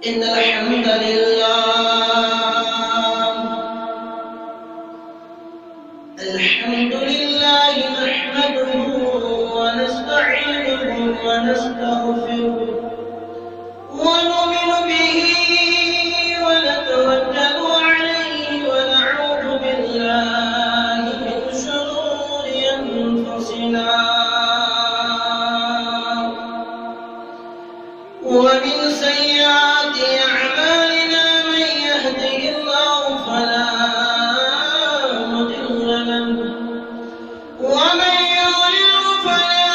إن الحمد لله نحمده ونستعينه ونستغفره ونؤمن به ونتوكل عليه ونعوذ بالله من شرور أنفسنا ومن سيئات أعمالنا من يهده الله فلا مضل له ومن يضلل فلا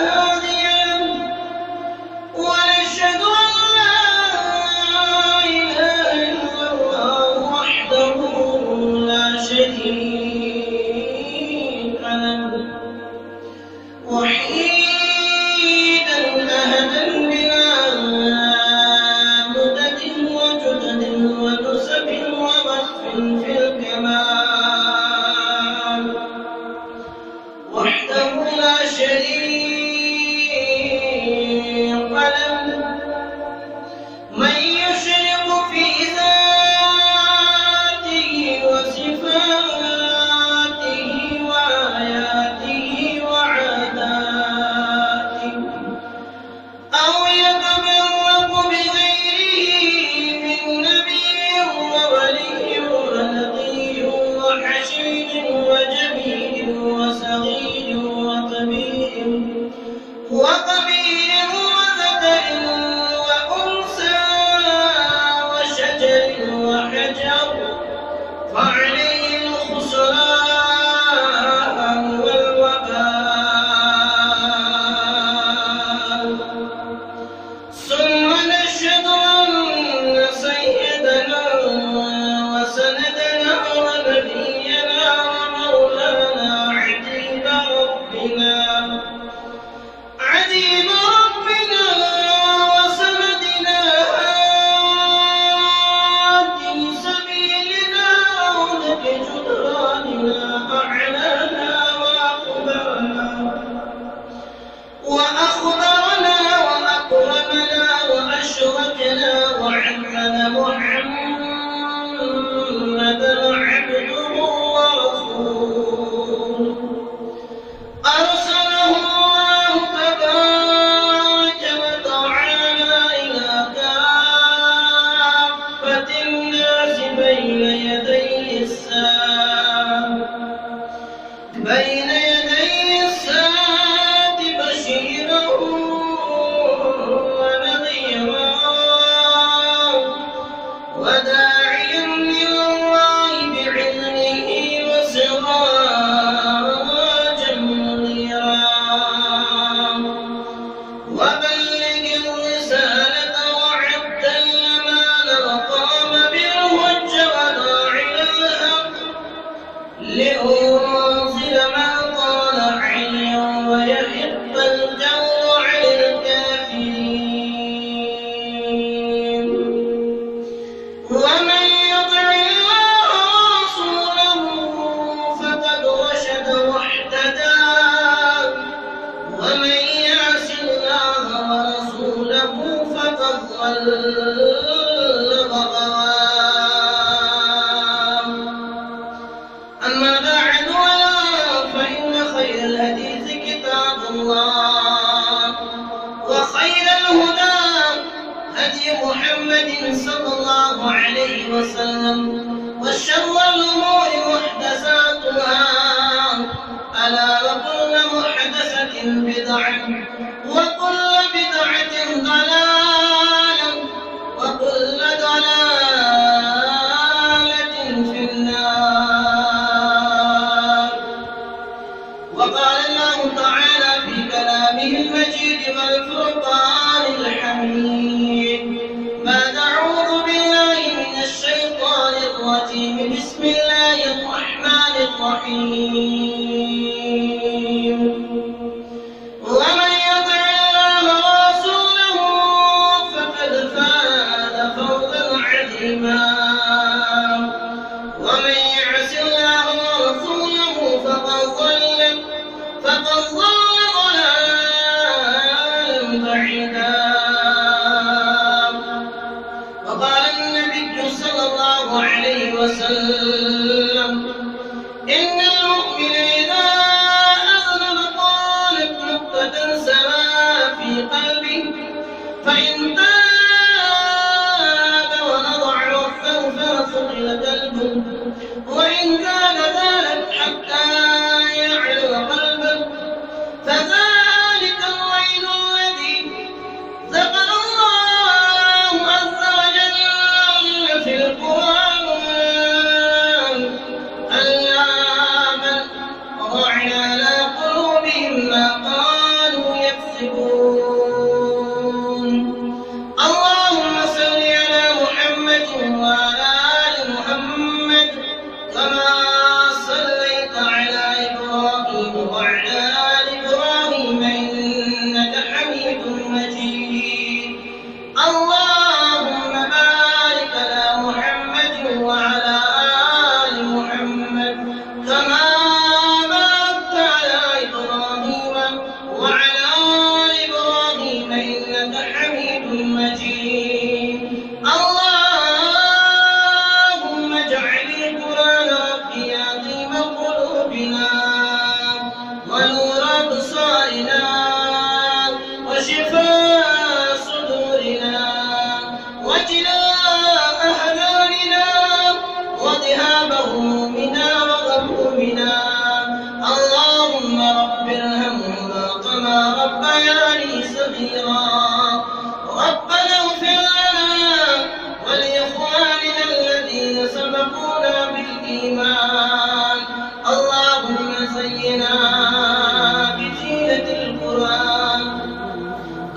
هادي له ونشهد أن لا إله إلا الله وحده لا شريك له وحيدا أهدا بلا مدد وجدد ونسب ووصف في الكمال وحده لا شريك له من يشرك في ذاته وصفاته وآياته وعاداته أو يتبرك بغيره من نبي وولي ونذير وحشيد وجميل وصغير وكبير وذكر وأنثى وشجر وحجر فعليه الخسران والوبال ثم نشهد أن سيدنا وسندنا ونبينا ومولانا عجيب ربنا وسندنا هادي سبيل بسم الله الرحمن الرحيم ومن يطع الله ورسوله فقد فاز فوزا عظيما ومن يعص الله ورسوله فقد ضل ضلالا بعيدا. وقال النبي صلى الله عليه وسلم إن المؤمن إذا أذنب طالت نقطة سواء في قلبه فإن تاب ونضع وفه فثقل قلبه وإن كان ذلك حتى يعلو قلبه فذلك الويل الذي ذكر الله عز وجل في القرآن ألا بل رعنا على قلوبهم ما كانوا يكسبون. اللهم صل على محمد وعلى آل محمد كما صليت على إبراهيم وعلى آل إبراهيم إنك حميد مجيد. اللهم بارك على محمد وعلى آل محمد كما باركت على إبراهيم وعلى آل إبراهيم إنك حميد مجيد. اللهم اجعل القرآن ربي عظيم قلوبنا ونور أبصارنا وشفاء صدورنا وجلاء أحزاننا وذهاب همومنا وغمومنا. اللهم رب ارحمهما كما ربياني صغيرا. ربنا اغفر لنا ولإخواننا الذين سبقونا بالإيمان. اللهم زينا بزينة القرآن.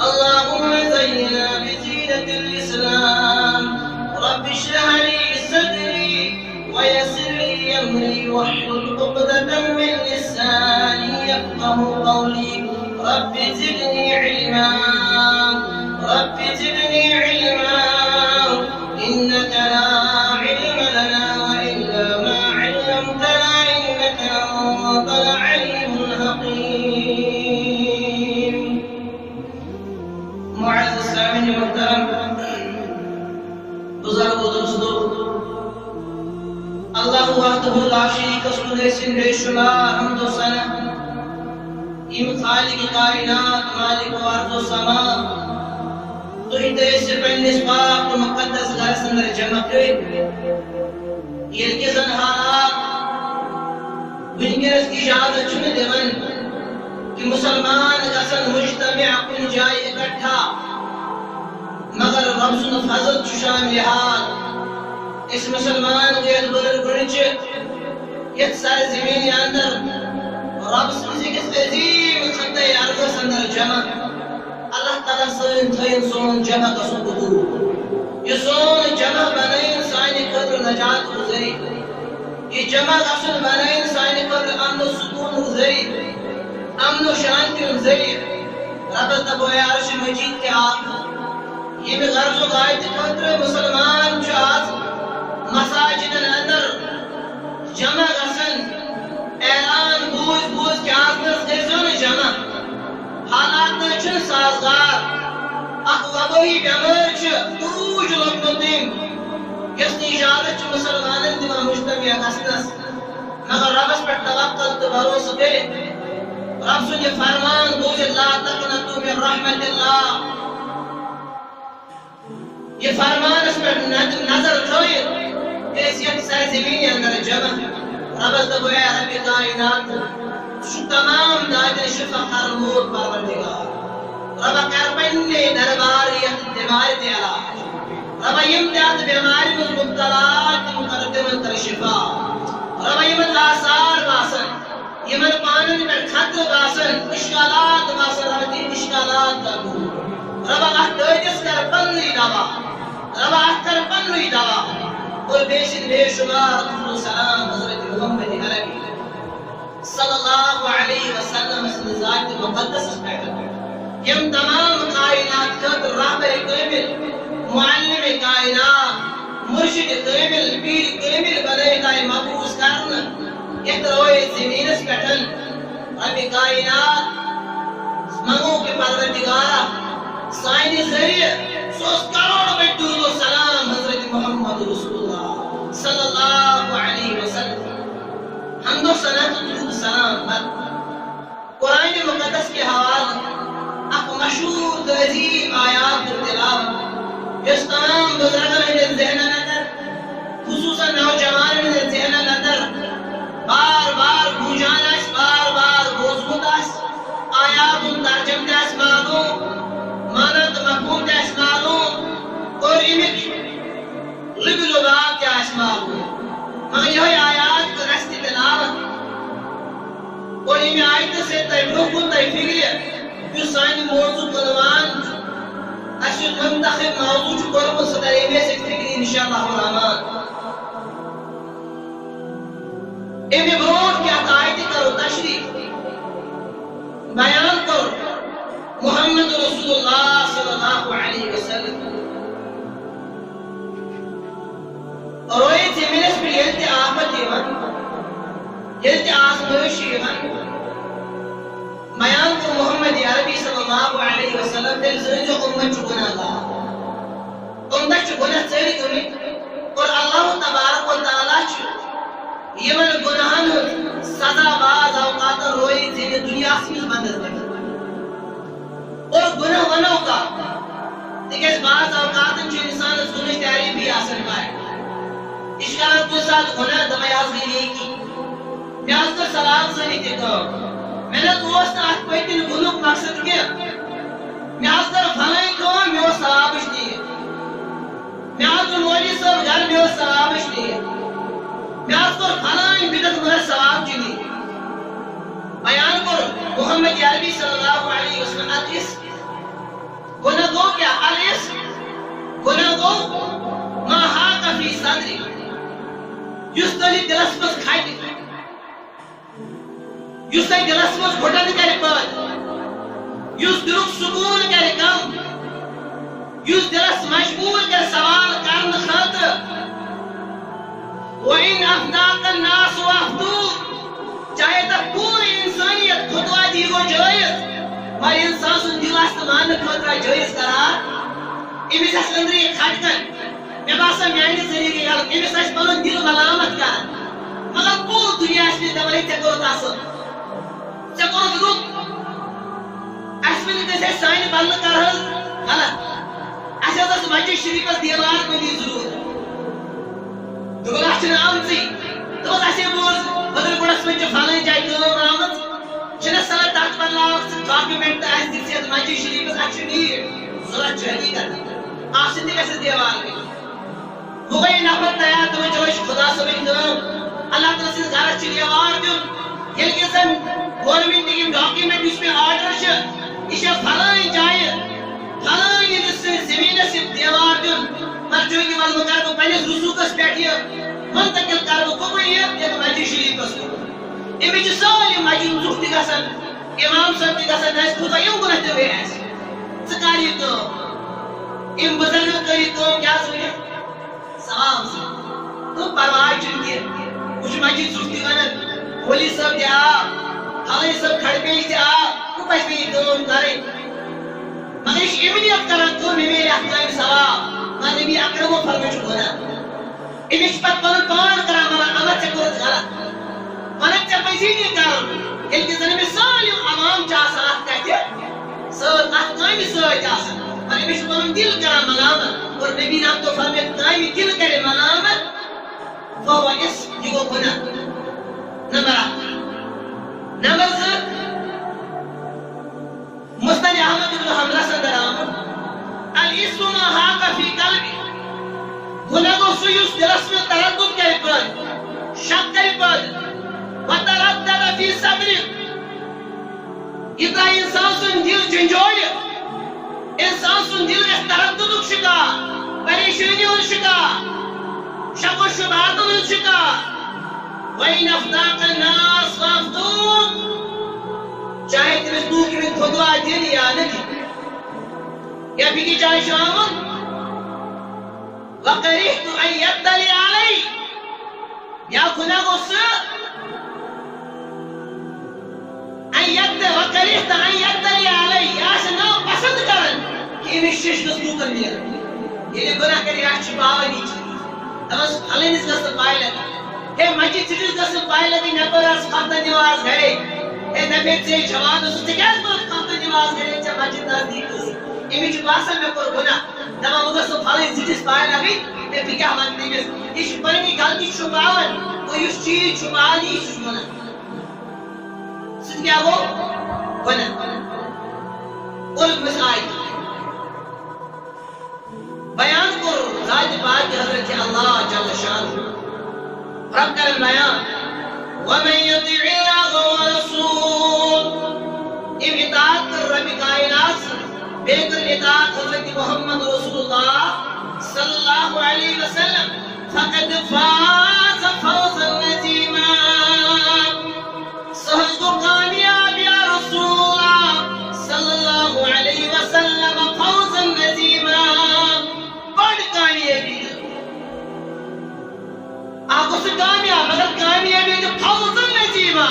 اللهم زينا بزينة الإسلام. رب اشرح لي صدري ويسر لي أمري واحلل عقدة من لساني يفقه قولي. رب زدني علما رب زدني علما إنك لا علم لنا وإلا ما علمتنا إنك أنت العليم الحكيم. معزز السامعين المحترم بزرگ و دوستو اللہ وحدہ لا شریک اس سن بے شمار حمد و ثنا یم خالق کائنات مالک ارض و سما تو سے پنس پاک و مقدس گھرس اندر جمع کر یل کے زن حالات ونکس اجازت چھ دون کہ مسلمان گژھن مجتمع کن جائے اکٹھا مگر رب سن فضل چشان لحاظ اس مسلمان غیر بزرگ گنچ یت سر زمین اندر رب سن کس عظیم خطہ ارض اندر جمع اللہ تعالی سن تھین سون جمع گسن قبول یہ سون جمع بنائن سانی قدر نجات گزری یہ جمع گسن بنائن سانی قدر امن و سکون گزری امن و شانتی گزری رب تبو عرش مجید کے آپ یہ بھی غرض و غایت قدر مسلمان چاہت مساجد اندر جمع گسن اعلان بوز کے آسنس گزن جمع حالات نچن سازگار اخ وبوی بیمار چھ اوج لبنتیم یس اجازت چھ مسلمانن دما مجتمع گسنس مگر ربس پر توکل تو بھروسہ کرے رب سن یہ فرمان بوجھ لا تقنطوا من رحمت اللہ یہ فرمان اس پر نظر تھوئے اس یک سرزمین اندر جمع ربس دبو اے رب کائنات شو تمام دائدن شفا خرمود پروردگار رب کرپنی دربار یک دیوار دیالا رب یمداد بیماری من مبتلات مقدم انتر شفا رب یمن آثار باسن یمن پانن پر خطر باسن اشکالات باسن رب دین اشکالات دبو رب احتوجس کرپنی دوا رب احتر پنوی دوا اور بیشن بے شمار مقدس پہ یم تمام کائنات خاطر رہبر کامل معلم کائنات مرشد کامل پیر کامل بنائے گئے مبعوث کرنا ایک روئے زمین اس پٹھن رب کائنات منگو کے پروردگارہ سائنی ذریعے سوز کروڑ میں درود و سلام حضرت محمد رسول اللہ صلی اللہ علیہ وسلم حمد و ثنا درود و سلام پر قرآن مقدس کے حوالے اک مشہور عظیم آیات تلاوت اس تمام بزرگان کے ذہن اندر خصوصاً نوجوانوں کے ذہن اندر بار بار گونجان اس بار بار بوزمت اس آیات ترجمہ اس معلوم مانند مفہوم اس معلوم اور امک لب لباب اس معلوم مگر یہ آیات کو رستی تلاوت اور ان آیت سے تیبرکن تی فکر جو سانی موضوع قلوان اشد منتخب موضوع جو قرب صدر میں سے فکر انشاءاللہ الرحمن امی برون کیا آیت کرو تشریف بیان کرو محمد رسول اللہ صلی اللہ علیہ وسلم اور وہ تھے منس پر یلتی آفت ایمان یلتی آسموشی ایمان بیان کو محمد عربی صلی اللہ علیہ وسلم دل زنجو امت چو گناہ اللہ امت چو گناہ سری کنی اور اللہ تبارک و تعالیٰ چو یمن گناہن سزا باز اوقات روئی زین دنیا سمیز بندر بکی اور گناہ ونو کا دیکھیں بعض اوقات جو انسان اس گناہ تیاری بھی آسن پائے اشکالت کو ساتھ گناہ دمیاز گئی کی میاز کر سلام سنی دیکھا میں نے دوست آج پیٹن گناہ مقصد کیا میاز کر فلائی کون میں وہ سلامش دیئے میاز کر مولی سب گھر میں وہ سلامش دیئے میاز کر فلائی بدت مگر ثواب چلی بیان کر محمد عربی صلی اللہ علیہ وسلم الاسم گناہ گو کیا الاسم گناہ گو ما حاق فی صدری یس تلی دلس مز کھائی یس تلی دلس مز گھٹن کرے پاد یس دلک سکون کرے کم یس دلس مجبور کر سوال کرن خاطر وَإِنْ أَفْدَاكَ النَّاسُ وَأَفْدُوكَ چاہے تک پوری انسانیت خطوہ دی وہ جائز مگر انسان سن دل استمان خطرہ جائز قرار امیس اس اندری کھٹکن میں باسا میانی ذریعے گیا امیس اس پلن دل ملامت کر مگر پور دنیا اس میں دوائی تکو تاسو چکو درود اس میں کسی سائن بلن کر غلط اس ادھر مسجد شریف اس دیوار کو دی ضرور دوبر اچھن آمزی دوبر اچھے بوز بدر گوڑس میں جو فالن جائے کلون آمد چھنے سلط تحت پر لاؤک سے ڈاکیومنٹ ایس دی سیت مسجد شریف اس اچھن نیر ضرورت چہنی کرتا آپ سے دیکھ ایسے دیوار میں وہ گئی نفت تیار تمہیں جوش خدا سبھی دم اللہ تعالیٰ سے گھر اچھے دیوار دن یہ کسن گورنمنٹ کی ڈاکیومنٹ اس میں آرڈر شا اسے فالن جائے فالن یہ جس زمین سے دیوار دن مرچوئی کی معلوم کر کو پہلے رسوکس بیٹھیا منتقل کر کو کوئی ہے ایک مسجد شریف اس کو امی جو سالی مسجد زختی گسن امام صاحب کی گسن ایس خدا یوں گناہتے ہوئے ایسے سکاری تو ام بزرگ کری تو کیا سوئے سلام سے تو پروائی چنکے کچھ مسجد زختی گنن ہولی صاحب دیا حالی صاحب کھڑ پیش دیا کو پیش بھی کون کرے مگر اس امنیت کرن تو میرے احکام سواب نبی اکرم و فرمش گونا امیش پت پلن پان کرا ملا امت چکورت غلط پنک چا پیسی نہیں کرم ان کے ذنب سالیم عوام چاہسا آت کہتے سال آت قائمی سال چاہسا اور امیش پلن دل کرا ملامت اور نبی نام تو فرمیت قائمی دل کرے ملامت فہو اس جگو گنا نمبر نمبر سر مستنی احمد ابن حملہ سندر آمد الاسم ما حاق فی قلبی گناہ کو سیوس دلس میں تردد کرے پڑ شک کرے پڑ وتردد فی صدر اتنا انسان سن دل جنجوڑ انسان سن دل اس تردد شکار پریشانی اور شکار شک و شبہات اور شکار وَإِنْ أَفْدَاكَ النَّاسُ وَأَفْدُوكَ چاہے تمہیں تو کہ فتوا دین یا نہ یا بیگی جائے شامل وَقَرِحْتُ أَنْ يَبْدَلِ عَلَيْهِ یا گناہ غصہ وَقَرِحْتَ أَنْ يَبْدَلِ عَلَيْهِ یا سنو پسند کرن کہ امی شش دستو کر لیا یہ گناہ کری آج چھپاوہ نیچے دمس پھلینس گسل پائے لگا ہے مجھے چیز گسل پائے لگی نبر از خطہ نواز گھرے ہے نبیت سے جوان اس تکیز پر خطہ نواز گھرے چا مجھے نزدیک اس امی چھپاسا میں پر گناہ دمہ مگسل پھلین چیز پائے لگی ہے پھر کیا مانتی ہے اس پرنی غلطی چھپاون وہ اس چیز چھپانی اس گناہ سن کیا وہ گناہ اور مسائل بیان کر ذات پاک حضرت اللہ جل شانہ رب کر بیان وَمَن يُطِعِ اللَّهَ وَرَسُولَهُ اطاعت کر رب کائنات بے کر اطاعت حضرت محمد رسول اللہ صلی اللہ علیہ وسلم فقد فاز فوزا عظیما سہل کو کامیاب یا رسول اللہ صلی اللہ علیہ وسلم فوزا عظیما بڑھ کامیابی آپ کو سے کامیاب مگر کامیابی جو فوزا عظیما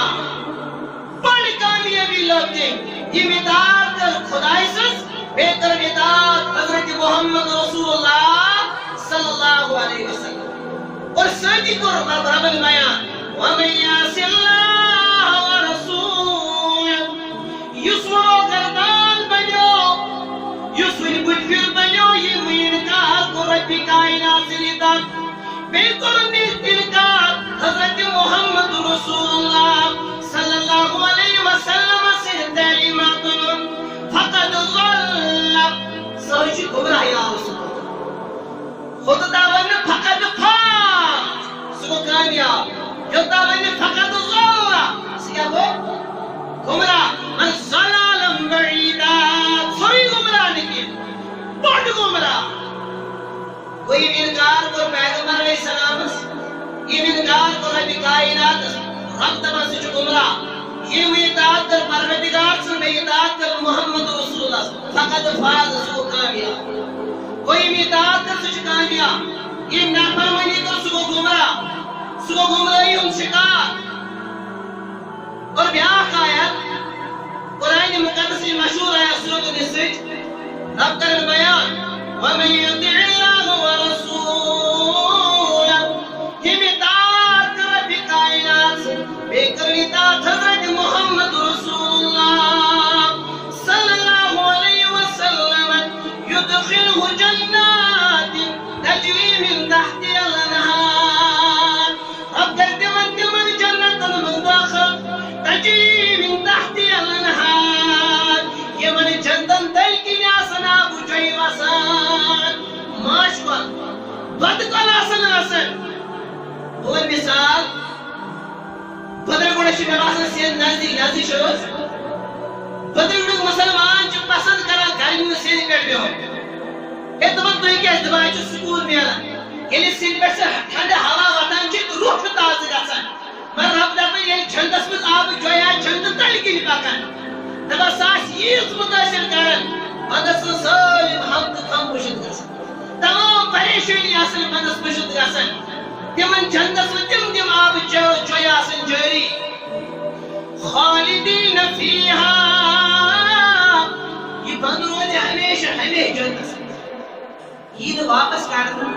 بڑھ کامیابی لوگ دیں یہ اطاعت کر خدای سس بہتر اطاعت حضرت محمد رسول اللہ صلی اللہ علیہ وسلم اور سنجی کو رب البیان وَمَن يَعْصِ اللَّهَ وَرَسُولَهُ یسور و گردان بنو یسور بجفر بنو یہ انکار کو رب کائنات سے اطاعت بہتر انکار حضرت محمد رسول اللہ صلی اللہ علیہ وسلم سے تعلیمات فقد ضل سوچ گمراہ یا رسول خود دعوان فقد فاز سو کامیاب جو دعوان فقد ضل سیا وہ گمراہ من ضلالم بعیدا سوئی گمراہ نکل بڑھ گمراہ کوئی انکار کو پیغمبر علیہ السلام یہ انکار کو رب کائنات رب تبا سے جو گمراہ یہ اطاعت کر پروردگار سے میں اطاعت کر محمد رسول اللہ فقد فاز سو کامیاب کوئی اطاعت کر سو کامیاب یہ نافرمانی کر سو گمراہی ان شکار اور بیاق آیت قرآن مقدس مشہور آیت سورۃ النساء رب کر بیان وَمَن يُطِعِ اللَّهَ وَرَسُولَهُ یہ اطاعت کر رب کائنات سے بے کر اطاعت حضرت محمد رسول اللہ صلی اللہ علیہ وسلم يدخلہ جنات تجری من تحتها الانہار رب کرتے من جنت من داخل تجری من تحتها الانہار یہ من جنتن دل کی نیاسن آبو جوئی واسان ماشوان بدکل آسن اور مثال بدر گوڑا شی میں باسن سید نازی شروع بدر گوڑا مسلمان جو پسند کرا گھر میں سید پیٹ بھی ہو یہ دبت تو ہی کیا دبائی جو سکون میں آنا یہ لئے سید پیٹ سے ٹھنڈ ہوا وطن چیت روح پہ تازی رسن میں رب دبا یہ جھندس میں آب جویا جھند تل کی نپاکن دبا ساس یہ متاثر کرن مدس سالم ہم تم پشت کرسن تمام پریشانی آسن مدس پشت کرسن تمن جھندس میں تم آب جویا سن جاری خالدین فیہا یہ بند روزے ہمیشہ جنت یہ واپس کرنا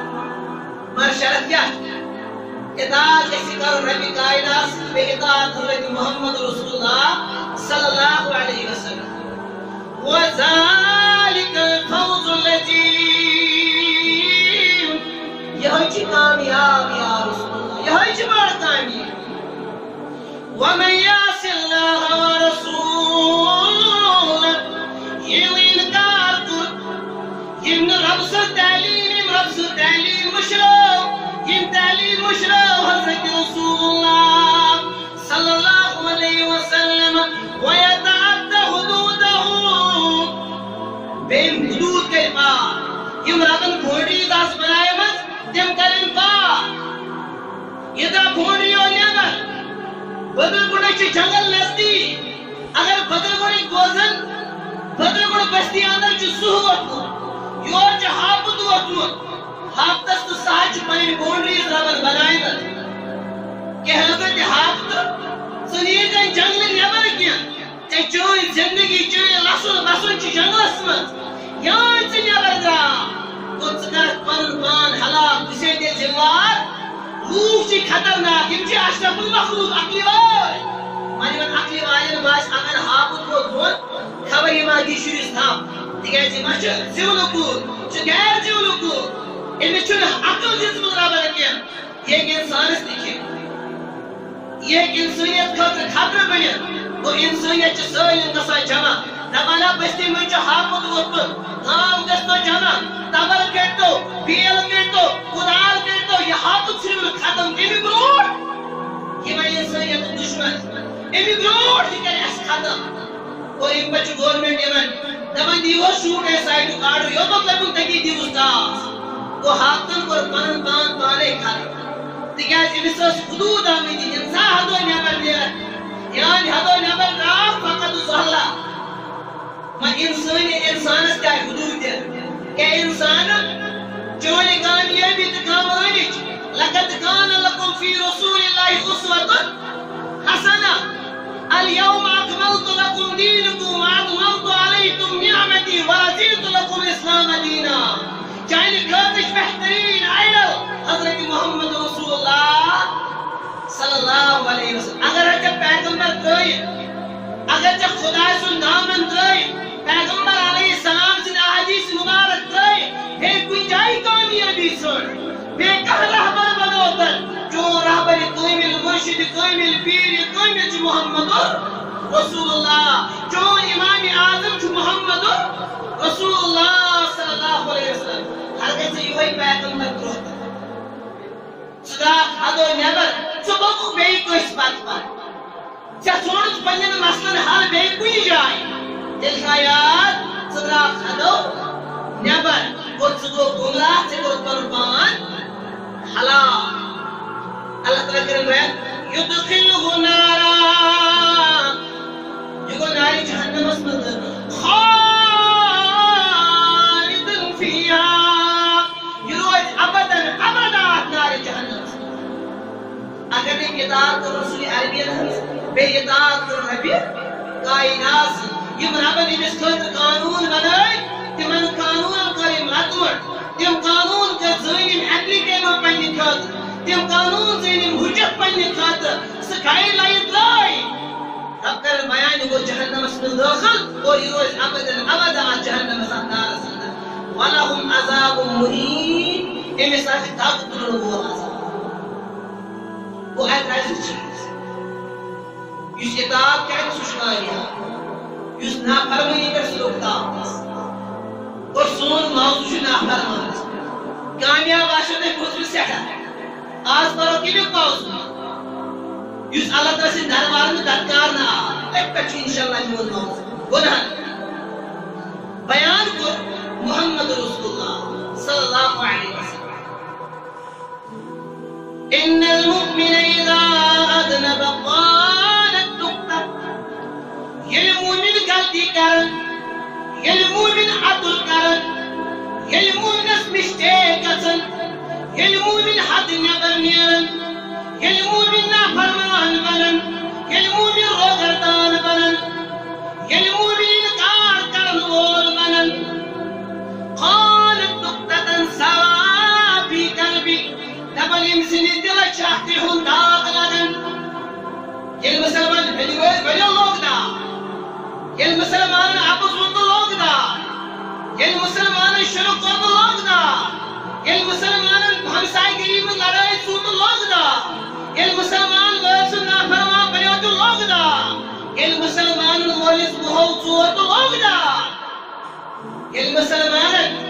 مر شرط کیا اطاعت ایسی کرو رب کائنات بے اطاعت حضرت محمد رسول اللہ صلی اللہ علیہ وسلم وَذَلِكَ الْفَوْزُ الْعَظِيمُ یہ ہوئی کامیاب یا رسول اللہ یہ ہوئی بڑا کامیاب وَمَن يَعْصِ اللَّهَ وَرَسُولَهُ یہ انکار کر یہ رب سے تعلیم مشرو یہ تعلیم مشرو حضرت رسول اللہ صلی اللہ علیہ وسلم وَيَتَعَدَّ حُدُودَهُ بین حدود کے پار یہ ربن بھوڑی داس بنائے مت تم کرن پار یہ دا بھوڑی ہو نیگر بدل گوڑے چی جنگل نزدی اگر بدل گوڑی گوزن بدر گوڑ بستی اندر چھ سہ ووتمت یور چھ ہاپت ووتمت ہاپتس تو سہج پنن باؤنڈریز ربن بنائمت کہ اگر یہ ہاپت ژٕ نیٖزٮ۪ن جنگلہٕ نٮ۪بر کینٛہہ ژےٚ چٲنۍ زندگی چٲنۍ لسُن بسُن چھِ جنگلس منٛز یان ژٕ نٮ۪بر درٛاو گوٚو ژٕ کرکھ پنُن پان ہلاک بہٕ چھُسے تیٚلہِ ذمہٕ لوٗکھ چھِ خطرناک یِم چھِ اشرف المخلوق عقلہِ وٲلۍ وۄنۍ یِمن عقلہِ والٮ۪ن باسہِ اگر ہاپُت ووت بۄن خبر یہِ ما دی شُرِس تھپھ تِکیٛازِ یہِ ما چھُ زِولہٕ کوٗر یہِ چھُ غیر زِولہٕ کوٗر أمِس چھُنہٕ عقل دِژمٕژ رۄبن کینٛہہ یہِ ہیٚکہِ اِنسانس تہِ کھٮ۪تھ یہ انسانیت خاطر خطرہ بنت وہ انسانیت سالم گژھان جمع دپان بستی مجھ ہاپت ووتمت گام گژھنو جمع تبر کٔرتو بیل کٔرتو کدال کٔرتو یہ ہاپت ژھٕنِو ختم امی برونٛٹھ یہ وۄنۍ انسانیت دشمن امی برونٛٹھ یہ کرِ اسہِ ختم اور یم پتہٕ چھُ گورمنٹ یِمن دپان دیٖہوس شوٗٹ اے سایٹُک آرڈر یوٚتَتھ لگُن تٔتی دیٖہوس داس گوٚو ہاپتن کوٚر پنُن پان پانے ختم تِکیٛازِ أمِس ٲس حدوٗد آمٕتۍ اِنسان حدو نٮ۪بر نیران یعنی حدو نٮ۪بر درٛاو فقط ظہلا وۄنۍ انسانس تہِ آیہِ حدوٗد دِنہٕ کیٛاہ انسان چٲنۍ کامیٲبی تہٕ کامرٲنِچ لقد کان لکم فی رسول اللہ اسوۃ حسنہ اليوم اکملت لکم دینکم واتممت علیکم نعمتی ورضیت لکم الاسلام دینا چانہِ خٲطرٕ بہتریٖن آیڈل حضرت محمد رسول اللہ صلی اللہ علیہ وسلم اگر ژےٚ پیغمبر ترٲیِتھ اگر ژےٚ خۄداے سُنٛد دامن ترٲیِتھ پیغمبر علیہ السلام سٕنٛدۍ احادیث مبارک ترٲیِتھ بیٚیہِ کُنہِ جایہِ کامیٲبی ژھٕنٛڈ بیٚیہِ کانٛہہ رہبر بنوتن چون رہبر کٲمِل مرشد کٲمِل پیٖر کٲمِل چھُ محمد رسول اللہ چون امام اعظم چھُ محمد رسول اللہ صلی اللہ علیہ وسلم ہر گژھِ یِہوے پیغمبر ترٛوومُت ژٕ درٛاکھ حدو نٮ۪بر ژٕ پوٚکُکھ بیٚیہِ کٲنٛسہِ پتہٕ ژےٚ ژھونڈُتھ پننٮ۪ن مسلن حل بیٚیہِ کُنہِ جایہِ تیٚلہِ تھاو یاد ژٕ درٛاکھ حدو نٮ۪بر گوٚو ژٕ گوٚو گمراہ ژےٚ کوٚرُتھ پنُن پان ہلاک اللہ تعالیٰ کٔرِن بیان یُدخِلہُ نارا یہِ گوٚو نارِ جہنمس منٛز دٲخل خالدن فیہا یہِ روزِ ابدن ابدا اتھ نارِ جہنمس اگر نے اطاعت کٔر رسول عربیَن ہٕنٛز بیٚیہِ اطاعت کٔر ربِ کائنات یِم ربن أمِس خٲطرٕ قانوٗن بنٲے تِمن قانوٗنن کٔر أمۍ ماتمٹ تِم قانوٗن کٔر زٲنۍ أمۍ ایپلِکیبل پننہِ خٲطرٕ تِم قانوٗن زٲنۍ أمۍ حُجت پننہِ خٲطرٕ سُہ گایڈ لاین ترٛٲے رب کرن بیان یہِ گوٚو جہنمس منٛز دٲخل اور یہِ روزِ ابدن ابدا اتھ جہنمس اتھ نارس اندر ولہم عذاب مہین أمِس آسہِ دگ تُلن وول عذاب گوٚو اَتہِ آسہِ چیٖز یُس اطاعت کرِ سُہ چھُ کامیاب یُس نافرمٲنی کرِ سُہ لوٚگ داوس اور سون موضوع چھُ نافرمانس کامیاب آسیو تۄہہِ کھوٗژمٕژ سٮ۪ٹھاہ آز پرو کمیُک موضوع یُس اللہ تعالیٰ سٕنٛدِ دربارٕ منٛز دتکارنہٕ آو تَتہِ پٮ۪ٹھ چھُ انشاءاللہ میون موضوع گۄنہن بیان کوٚر محمد رسول اللہ صلی اللہ علیہ وسلم ان المؤمن اذا اذنب قالت نقطة ییٚلہِ موٗمِن غلطی کرن ییٚلہِ موٗمِن عدل کرن ییٚلہِ موٗمِنس مسٹیک گژھن ییٚلہِ موٗمِن حد نٮ۪بر نیرن ییٚلہِ موٗمِن نافرمان بنن ییٚلہِ موٗمِن روگردان بنن ییٚلہِ موٗمِن انکار کرن وول بنن قالت نقطة سوا فی قلبی دپن ییٚمہِ سٕنٛدِس دِلس چھِ اکھ کرٛہُن داغ لگان ییٚلہِ مُسلمان بنیو لوگ داغ ییٚلہِ مُسلمانن اپُز ووٚن تہٕ لوگ داغ ییٚلہِ مُسلمانن شرک کوٚر تہٕ لوگ داغ ییٚلہِ مُسلمانن ہمسایہِ گٔری منٛز لڑٲے ژھُن تہٕ لوگ داغ ییٚلہِ مُسلمان وٲلۍ سُنٛد نافرمان بنیو تہٕ لوگ داغ ییٚلہِ مُسلمانن وٲلِس موہو ژور تہٕ لوگ داغ ییٚلہِ مُسلمانن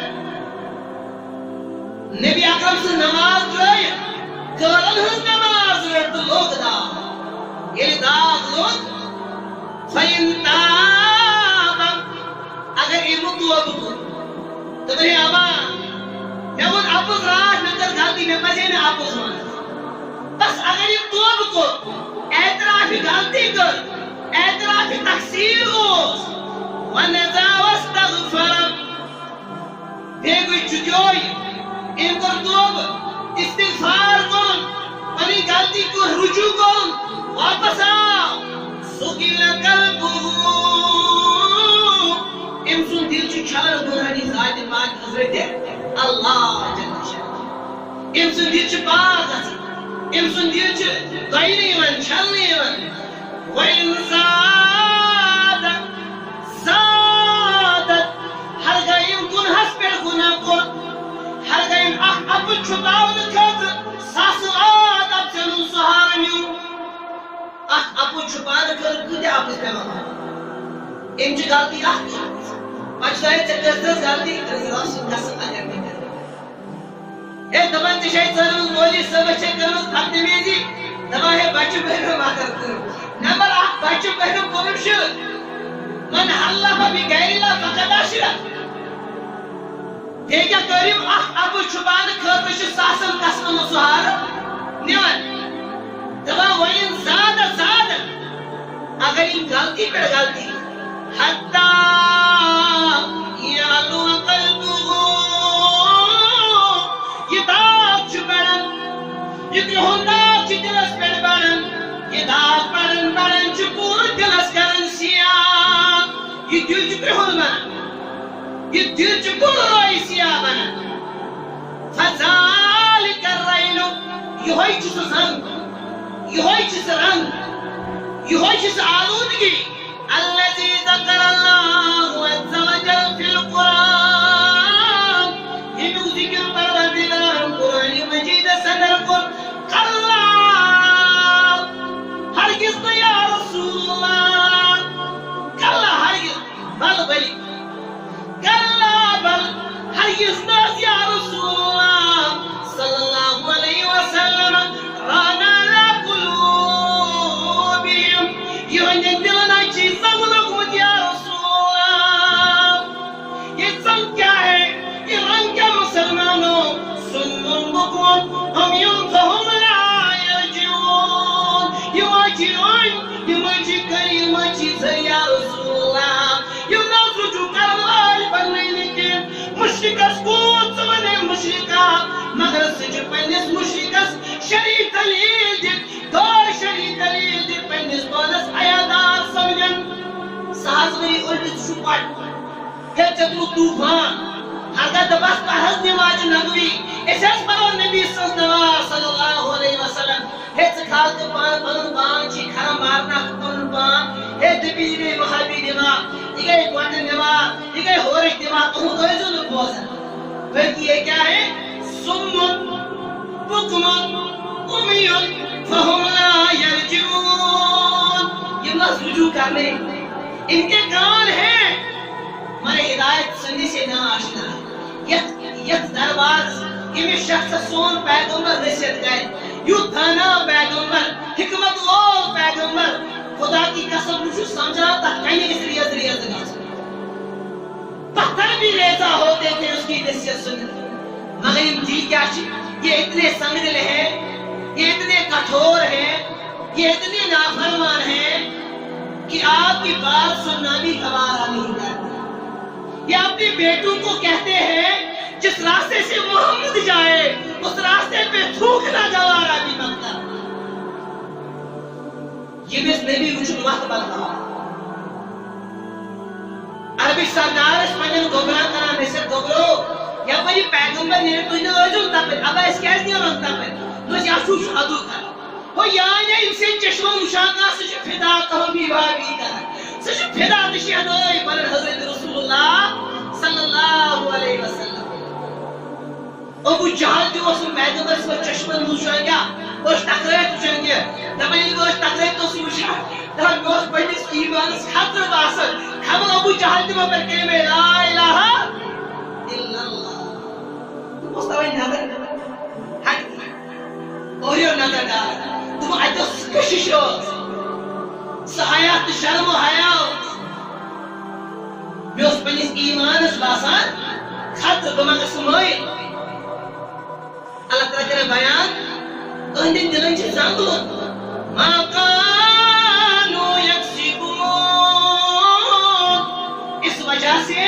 نبی اکرم سٕنٛز نماز ترٲیِتھ غٲرن ہٕنٛز نماز رٔٹ تہٕ لوگ داغ ییٚلہِ داغ لوٚگ فَإِن تاب اگر یِمو توبہٕ کوٚر دوٚپُن ہے ابا مےٚ ووٚن اپُز راتھ مےٚ کٔر غلطی مےٚ پزے نہٕ اپُز وَنُن بس اگر یہِ توبہٕ کوٚر اعتراف غلطی کٔر اعتراف تقصیٖر اوس ونزا چکیوئی ام کر توب استغفار کن پنی غلطی کو رجوع کن واپس آو سکیل قلبو ام سن دل چھ چھار گناہی ذات پاک حضرت اللہ جل شانہ ام سن دل چھ پاک ام سن دل چھ غیر ایمان چھل ایمان وَإِن زادت ہر گئیم گناہس پر گناہ کر ہر گئیم اب چھپاون خاطر ساسو آد اب چلو سہار نیو اب چھپاون خاطر کتے اب اس پیمان ام چھ غلطی پچھلائے چکرس غلطی رس اگر نہیں کر اے دبان تشائی سرمز مولی صبح چھ کرمز ختمیزی دبا ہے بچو بہنو ماتر کرو نمبر 8 بچو بہنو قوم شد من حلف بغیر اللہ فقد اشرک دیکھا کریم ابو چھپان خاطر چھ ساسن قسم سہار نیون دبا وین زاد اگر ان غلطی پر غلطی حتی یعلو قلبو یہ داغ چھ بڑن یہ گرہن داغ چھ دلس پر بڑن یہ داغ بڑن چھ پور دلس کرن سیاہ یہ دل چھ گرہن بڑن یہ دل چھ پور روئی سیاہ بڑن فذالک الرین یہ ہوئی چھ سنگ یہ ہوئی چھ رنگ یہ ہوئی چھ آلودگی الذي ذكر الله عز وجل في القرآن یہ ذکر پروردگار قرآن مجید صدر کو کلا ہرگز نہ یا رسول اللہ کلا ہرگز بل بلی کلا بل ہرگز نہ یا رسول اللہ صلی اللہ علیہ وسلم رانا لا قلوبهم یہ دلنا ہم فهم لا يرجعون يمجي كريمتي يا رسول الله ينظر كرمال بنينك مشرك اسكوت من المشركة مگر سجد پنس مشركس شريك دليل دار شريك دليل پنس بانس عيادار سمجن سازغري قلت شوقات هتدو طوفان هذا دبست بحث نماز نبوي اساس برو نبی صلی اللہ علیہ وسلم ہے سکھالت پان چی کھرم مارنا پن پان ہے دبیری محبی دماغ یہ گئی گوندن دماغ یہ گئی ہورش دماغ تو دوئیزو نبوزن بلکہ یہ کیا ہے سمن بکمن امیون فہم لا یرجون یہ لفظ رجوع کرنے ان کے کان ہیں مارے ہدایت سنی سے نہ آشنا یک درواز یہ شخص سون پیغمبر رسید گئے یو دانا پیغمبر حکمت لول پیغمبر خدا کی قسم مجھے سمجھا تک کہیں اس ریاض گا پتھر بھی ریزہ ہوتے تھے اس کی نصیحت سننے مگر ان جی کیا یہ اتنے سنگدل ہیں یہ اتنے کٹھور ہیں یہ اتنے نافرمان ہیں کہ آپ کی بات سننا بھی ہمارا نہیں کرتے یہ اپنے بیٹوں کو کہتے ہیں جس راستے سے محمد جائے اس راستے پہ تھوکنا گوارا بھی بنتا یہ بھی اس میں بھی کچھ وقت بنتا عربی سردار اس پنجن گبران کرا نصر گبرو یا پنی پیغمبر نیرے تو انہیں روزوں تپر ابا اس کیس نہیں روز تپر تو اس یاسوش حدو کر وہ یعنی اسے چشم مشاقہ سچ فدا کہوں بھی بھاگی کر سچ فدا دشی حدوئی پر حضرت رسول اللہ صلی اللہ علیہ وسلم ابو جہل جو اس پیغمبر اس کو چشمہ نوشان گیا اس تقریت چن گیا دبئی وہ تقریت تو سی مشاہد دبئی وہ بڑیس ایمان اس خطر باسد خبر ابو جہل جو پر کلمہ لا الہ الا اللہ مستوی نظر حق اور یہ نظر دار تم عدس کشش ہو سحیات شرم و حیات میں اس بڑیس ایمان اس باسد خطر بمک سمائی اللہ تعالیٰ کرے بیان اندین دلن چھ زنگون ما قانو یکسبون اس وجہ سے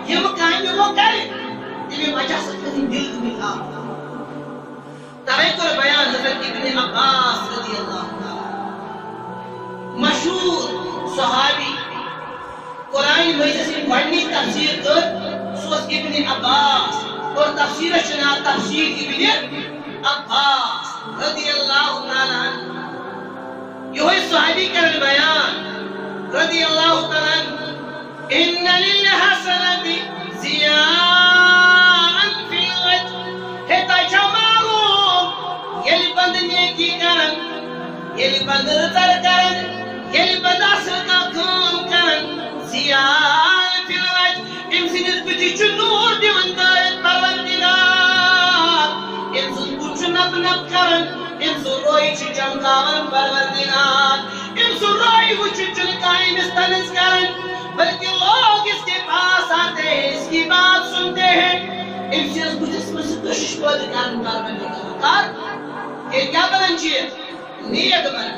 یہ مکانی وہ کرے یہ وجہ دل ملا. تذكر بيان حضرت ابن عباس رضي الله تعالى مشهور صحابي قرآن مجلس گۄڈنِچ تفسیر کر سوس ابن عباس اور تفسیر شنا تفسیر ابن عباس رضی اللہ تعالی عنہ. یہ صحابی کرن بیان رضی اللہ تعالی عنہ ان للحسنۃ ضیاء فی الوجه ہتا معلوم یل بند نیکی کرن یل بند رتر کرن یل بند اصل کا کام کرن ضیاء فی الوجه امسنس بچ نور دیون دائت پروردگار امسن بچ نب نب کرن امسن روی چھ چمکاون پروردگار امسن روی وچ چلکائیں مستنس کرن بلکہ لوگ اس کے پاس آتے ہیں اس کی بات سنتے ہیں امسن بچ میں سے کوشش کو دکھان پروردگار یہ کیا بنن چاہیے نیت بنن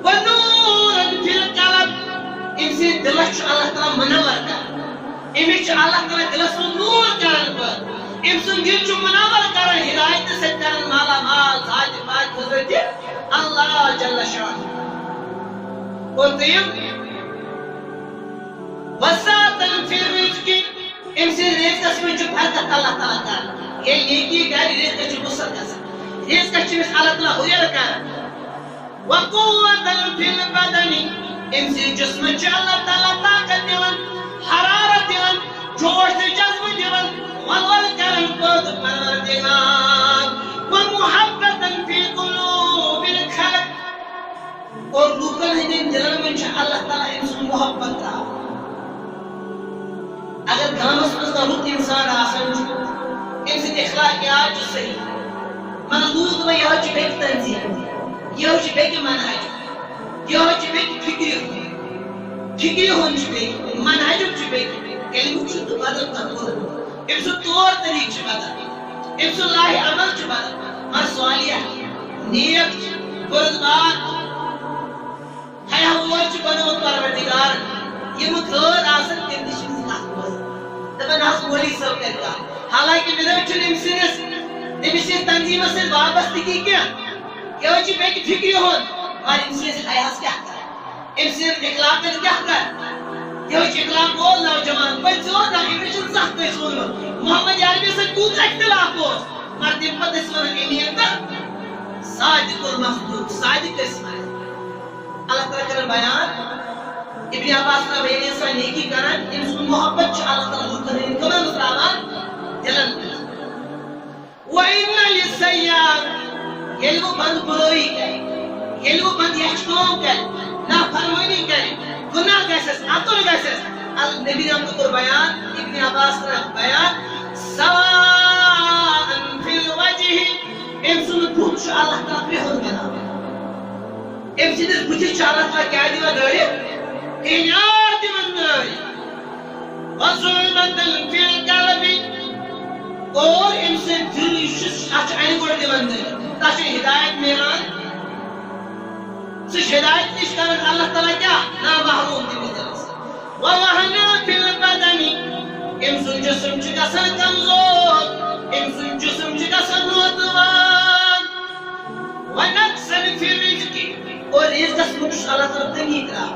ونور فی القلب امسی دلش اللہ تعالی منور کر امچ اللہ تعالی دلس نور کرن پر امسن دل چ منور کرن ہدایت سے کرن مالا مال ذات پاک حضرت اللہ جل شانہ. اور تیم وساتن فی الرزق امسی رزق میں جو برکت اللہ تعالی کر یہ نیکی کر رزق چ وسعت کر رزق چ اللہ تعالی ہویا کر. وقوة فی البدن امسی جسم چ اللہ تعالی طاقت دیون حرارت دیون جوش سے جذب دیون ولول کرن پود پروردگار. ومحبتا فی قلوب الخلق اور لوکن ہندین دلن میں چھ اللہ تعالی انسان محبت را. اگر گامس مز رت انسان آسان امسی اخلاقیات چھ صحیح من لوگ میں یہ چھ بیک تنظیم یہ چھ بیک منہج یہ چھ بیک فکری ہون چھ بیک منہج چھ بیک کلمہ چھ بدل کر امس طور طریق چھ بدل امس لاہ عمل چھ بدل مر سوالیہ نیت بردبار حیا وور چھ بنو پروردگار یہ غیر آسن تم نش دپن حس مولی صاحب کرتا حالانکہ میرے چھ امس تنظیم سے وابستگی کیا یہ چھ بیک فکری ہون اور امس حیاس کیا کر امس اخلاق کیا کر یہ اخلاق بول نوجوان بچوں نہ امشن سخت سن محمد عربی سے کوت اختلاف ہو مرد پتہ سن نیت صادق المصدوق صادق اسم اللہ تعالی کرن بیان ابن عباس کا بیان انسان نیکی کرن انسان محبت چ اللہ تعالی کرن کمان مسلمان دلن وان للسیار یلو بند بروئی کرے یلو بند یشکوم کرے نافرمانی کرے گناہ گیسس اتر گیسس النبی نے کو بیان ابن عباس کا بیان سواء فی الوجه امسن بوچ اللہ تعالی ہو گنا امسن بوچ اللہ تعالی کیا دیوا گڑی انار دی مندی وظلمت فی القلب اور امسن دل شش اچ عین گڑ دی مندی تاش ہدایت میران ہدایت نش کرن اللہ تعالی کیا نا محروم دی بدرس ووهنا فی البدن امسن جسم چ گسن کمزور امسن جسم چ گسن نوتوان ونقصن فی الرزق اور رزق مش اللہ تعالی تنگی کرا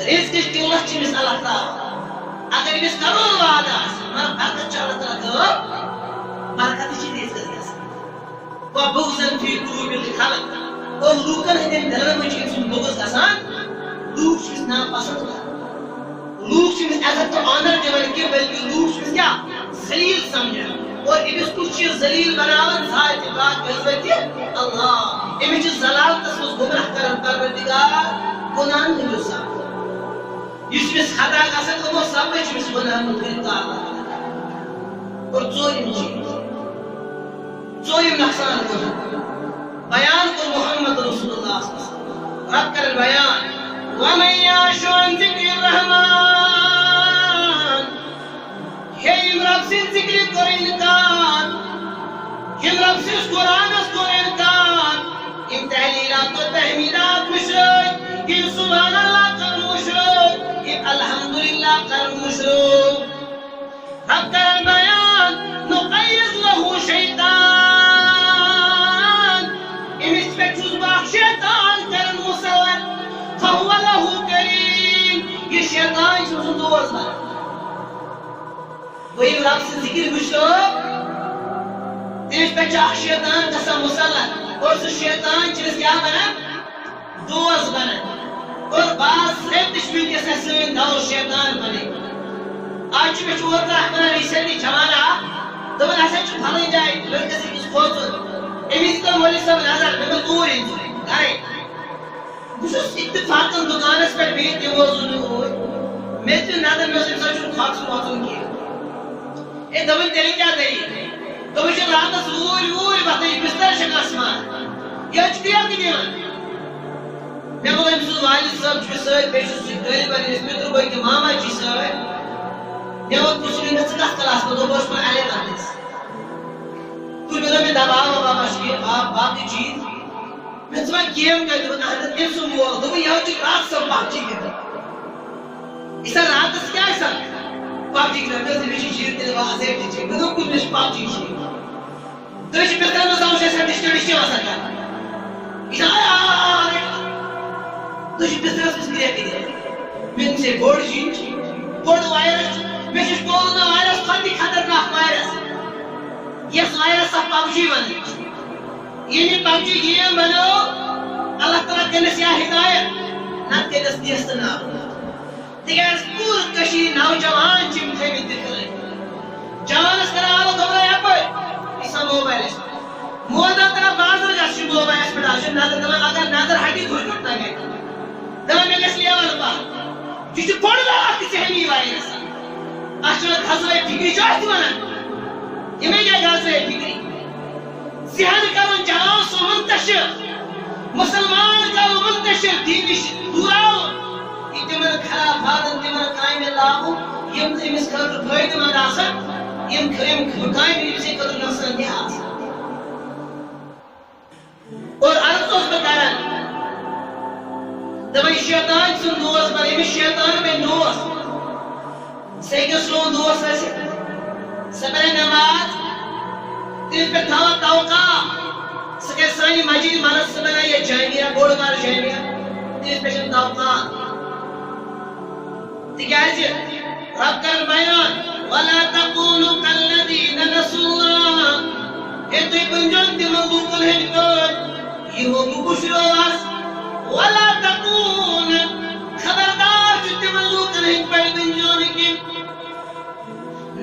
رزق کی اللہ چ اللہ تعالی اگر اس کرو وعدہ مر برکت چ اللہ تعالی کو برکت چ رزق دس وبوزن فی قلوب الخلق اور لوکن ہندین دلن میں چھ بغض گسان لوگ چھ نا پسند کران لوگ چھ عزت تو آنر دیوان کی بلکہ لوگ چھ کیا ذلیل سمجھن اور امس کو چھ ذلیل بناون ذات پاک حضرت اللہ امس ضلالت اس گمراہ کرن پروردگار گناہ نہ سا اس خطا گسن تو سب چھ گناہ متعلق اور ظلم نقصان کو بیان کو محمد رسول اللہ صلی اللہ علیہ وسلم رب کر بیان ومن یعش عن ذکر الرحمن ہم رب سے ذکر کو انکار ہم رب سے قرآن کو انکار ان تحلیلات و تحمیدات مشرک ان سبحان اللہ کر مشرک ان الحمدللہ کر مشرک رب کر بیان شیطان سن دوست بنا وہی رب سے ذکر وچھو تمس پہ شیطان گژھان مسلط اور سہ شیطان چیز کیا بنا دوست بنا اور بعض ونکس سن دور شیطان بنے آج مے اوترٕ اکھ ونان ریسنٹلی جوانہ دپان ہسا چھ پھلٲنۍ جایہِ لڑکس أکِس کھوژُن أمِس کوٚر مولوی صٲب نظر مےٚ دوٚپ اوٗرۍ أنۍزِ گرے بہٕ چھُس اتفاقن دُکانس پٮ۪ٹھ بِہِتھ تہِ ووزُن اوٗرۍ مےٚ دِژ نظر مےٚ اوس أمِس چھُنہٕ کھۄژُن وۄژُن کینٛہہ ہے دوٚپُن تیٚلہِ کیٛاہ دٔلیٖل دوٚپُن چھِ راتس اوٗرۍ ووٗرۍ وۄتھان یہِ بستر چھِ آسمان یہِ حظ چھُ ٹیٚپ تہِ دِوان مےٚ گوٚو أمۍ سُنٛد والد صٲب چھُ مےٚ سۭتۍ بیٚیہِ چھُس یہِ غٲلبن أمِس پِترٕ بٲے تہِ ماما چھِ سۭتۍ مےٚ ووٚن پرٛژھُن ژٕ کتھ کلاس منٛز دوٚپ بہٕ اوسُس پران 11th تُہۍ مےٚ دوٚپ مےٚ دباوا بابا چھُ یہِ باقٕے چیٖز مےٚ ژٕ وۄنۍ گیم کتہِ دوٚپُن اہن حظ أمۍ سُنٛد مول دوٚپُن یہِ حظ چھُ راتس پب جی گِنٛدان یہِ چھا راتس کیٛاہ چھِ پب جی گِنٛدان مےٚ دوٚپ مےٚ چھِ شیٖر تیٚلہِ واضح تہِ چھِ مےٚ دوٚپ کُس مےٚ چھِ پب جی شیٖر تُہۍ چھِ بسترس منٛز آمٕژ آسان ڈِسٹہِ وِسٹہِ آسان کران یہِ چھِ تُہۍ چھِ بسترس منٛز کرٛیکہٕ دِوان مےٚ چھِ بوٚڑ چیٖز بوٚڑ وایرس مےٚ چھُ کورونا وایرس کھۄتہٕ تہِ خطرناک وایرس یس وایرس اکھ پب جی ونان ییٚلہِ یہِ پب جی گیم بنٲو اللہ تعالیٰ کٔرنس یا ہدایت نتہٕ کٔرنس نیستہٕ نابود تِکیٛازِ پوٗرٕ کٔشیٖرِ نوجوان چھِ یِم تھٲومٕتۍ دِکھٲے جوانس کران آلو دوٚپُن یپٲرۍ یہِ چھا موبایلس پٮ۪ٹھ مولدان کران بازر گژھ چھُ موبایلس پٮ۪ٹھ آز چھُ نظر دپان اگر نظر ہٹی تھوڑ کیُتھ لگے دپان مےٚ گژھِ لیول پتھ یہِ چھُ بوٚڑ اکھ ذہنی وایرس اتھ چھِ ونان غزوے فکری چھِ اتھ تہِ ونان یِمے گٔے غزوے فکری ذہن کرُن جوان سُہ منتشر مسلمان کرُن منتشر دین نِش دوٗراوُن یہِ تِمن خرافاتن تِمن کامہِ لاگُن یِم أمِس خٲطرٕ فٲیدٕ منٛد آسن یِم کامہِ أمِس خٲطرٕ نۄقصان دہ آسن اور عرض اوس بہٕ کران دپان یہِ شیطان سُنٛد دوست بن أمِس شیطان بنہِ دوست سُہ ہیٚکہِ سون دوست ٲسِتھ سۄ پرِ نماز تٔمِس پٮ۪ٹھ تھاوان توقع سۄ کرِ سانہِ مسجد منٛز سۄ بنایہِ ییٚتہِ جامعہ بوٚڑ بارٕ جامعہ تٔمِس پٮ۪ٹھ چھِنہٕ توقع تِکیٛازِ رب کرن بیان ولا تكونوا كالذين نسوا الله ہے تُہۍ بٔنۍزیو تِمن لوٗکن ہٕنٛدۍ پٲٹھۍ یِمو بہٕ گُشرووس ولا تكون خبردار چھُ تِمن لوٗکن ہٕنٛدۍ پٲٹھۍ بٔنۍزیو نہٕ کینٛہہ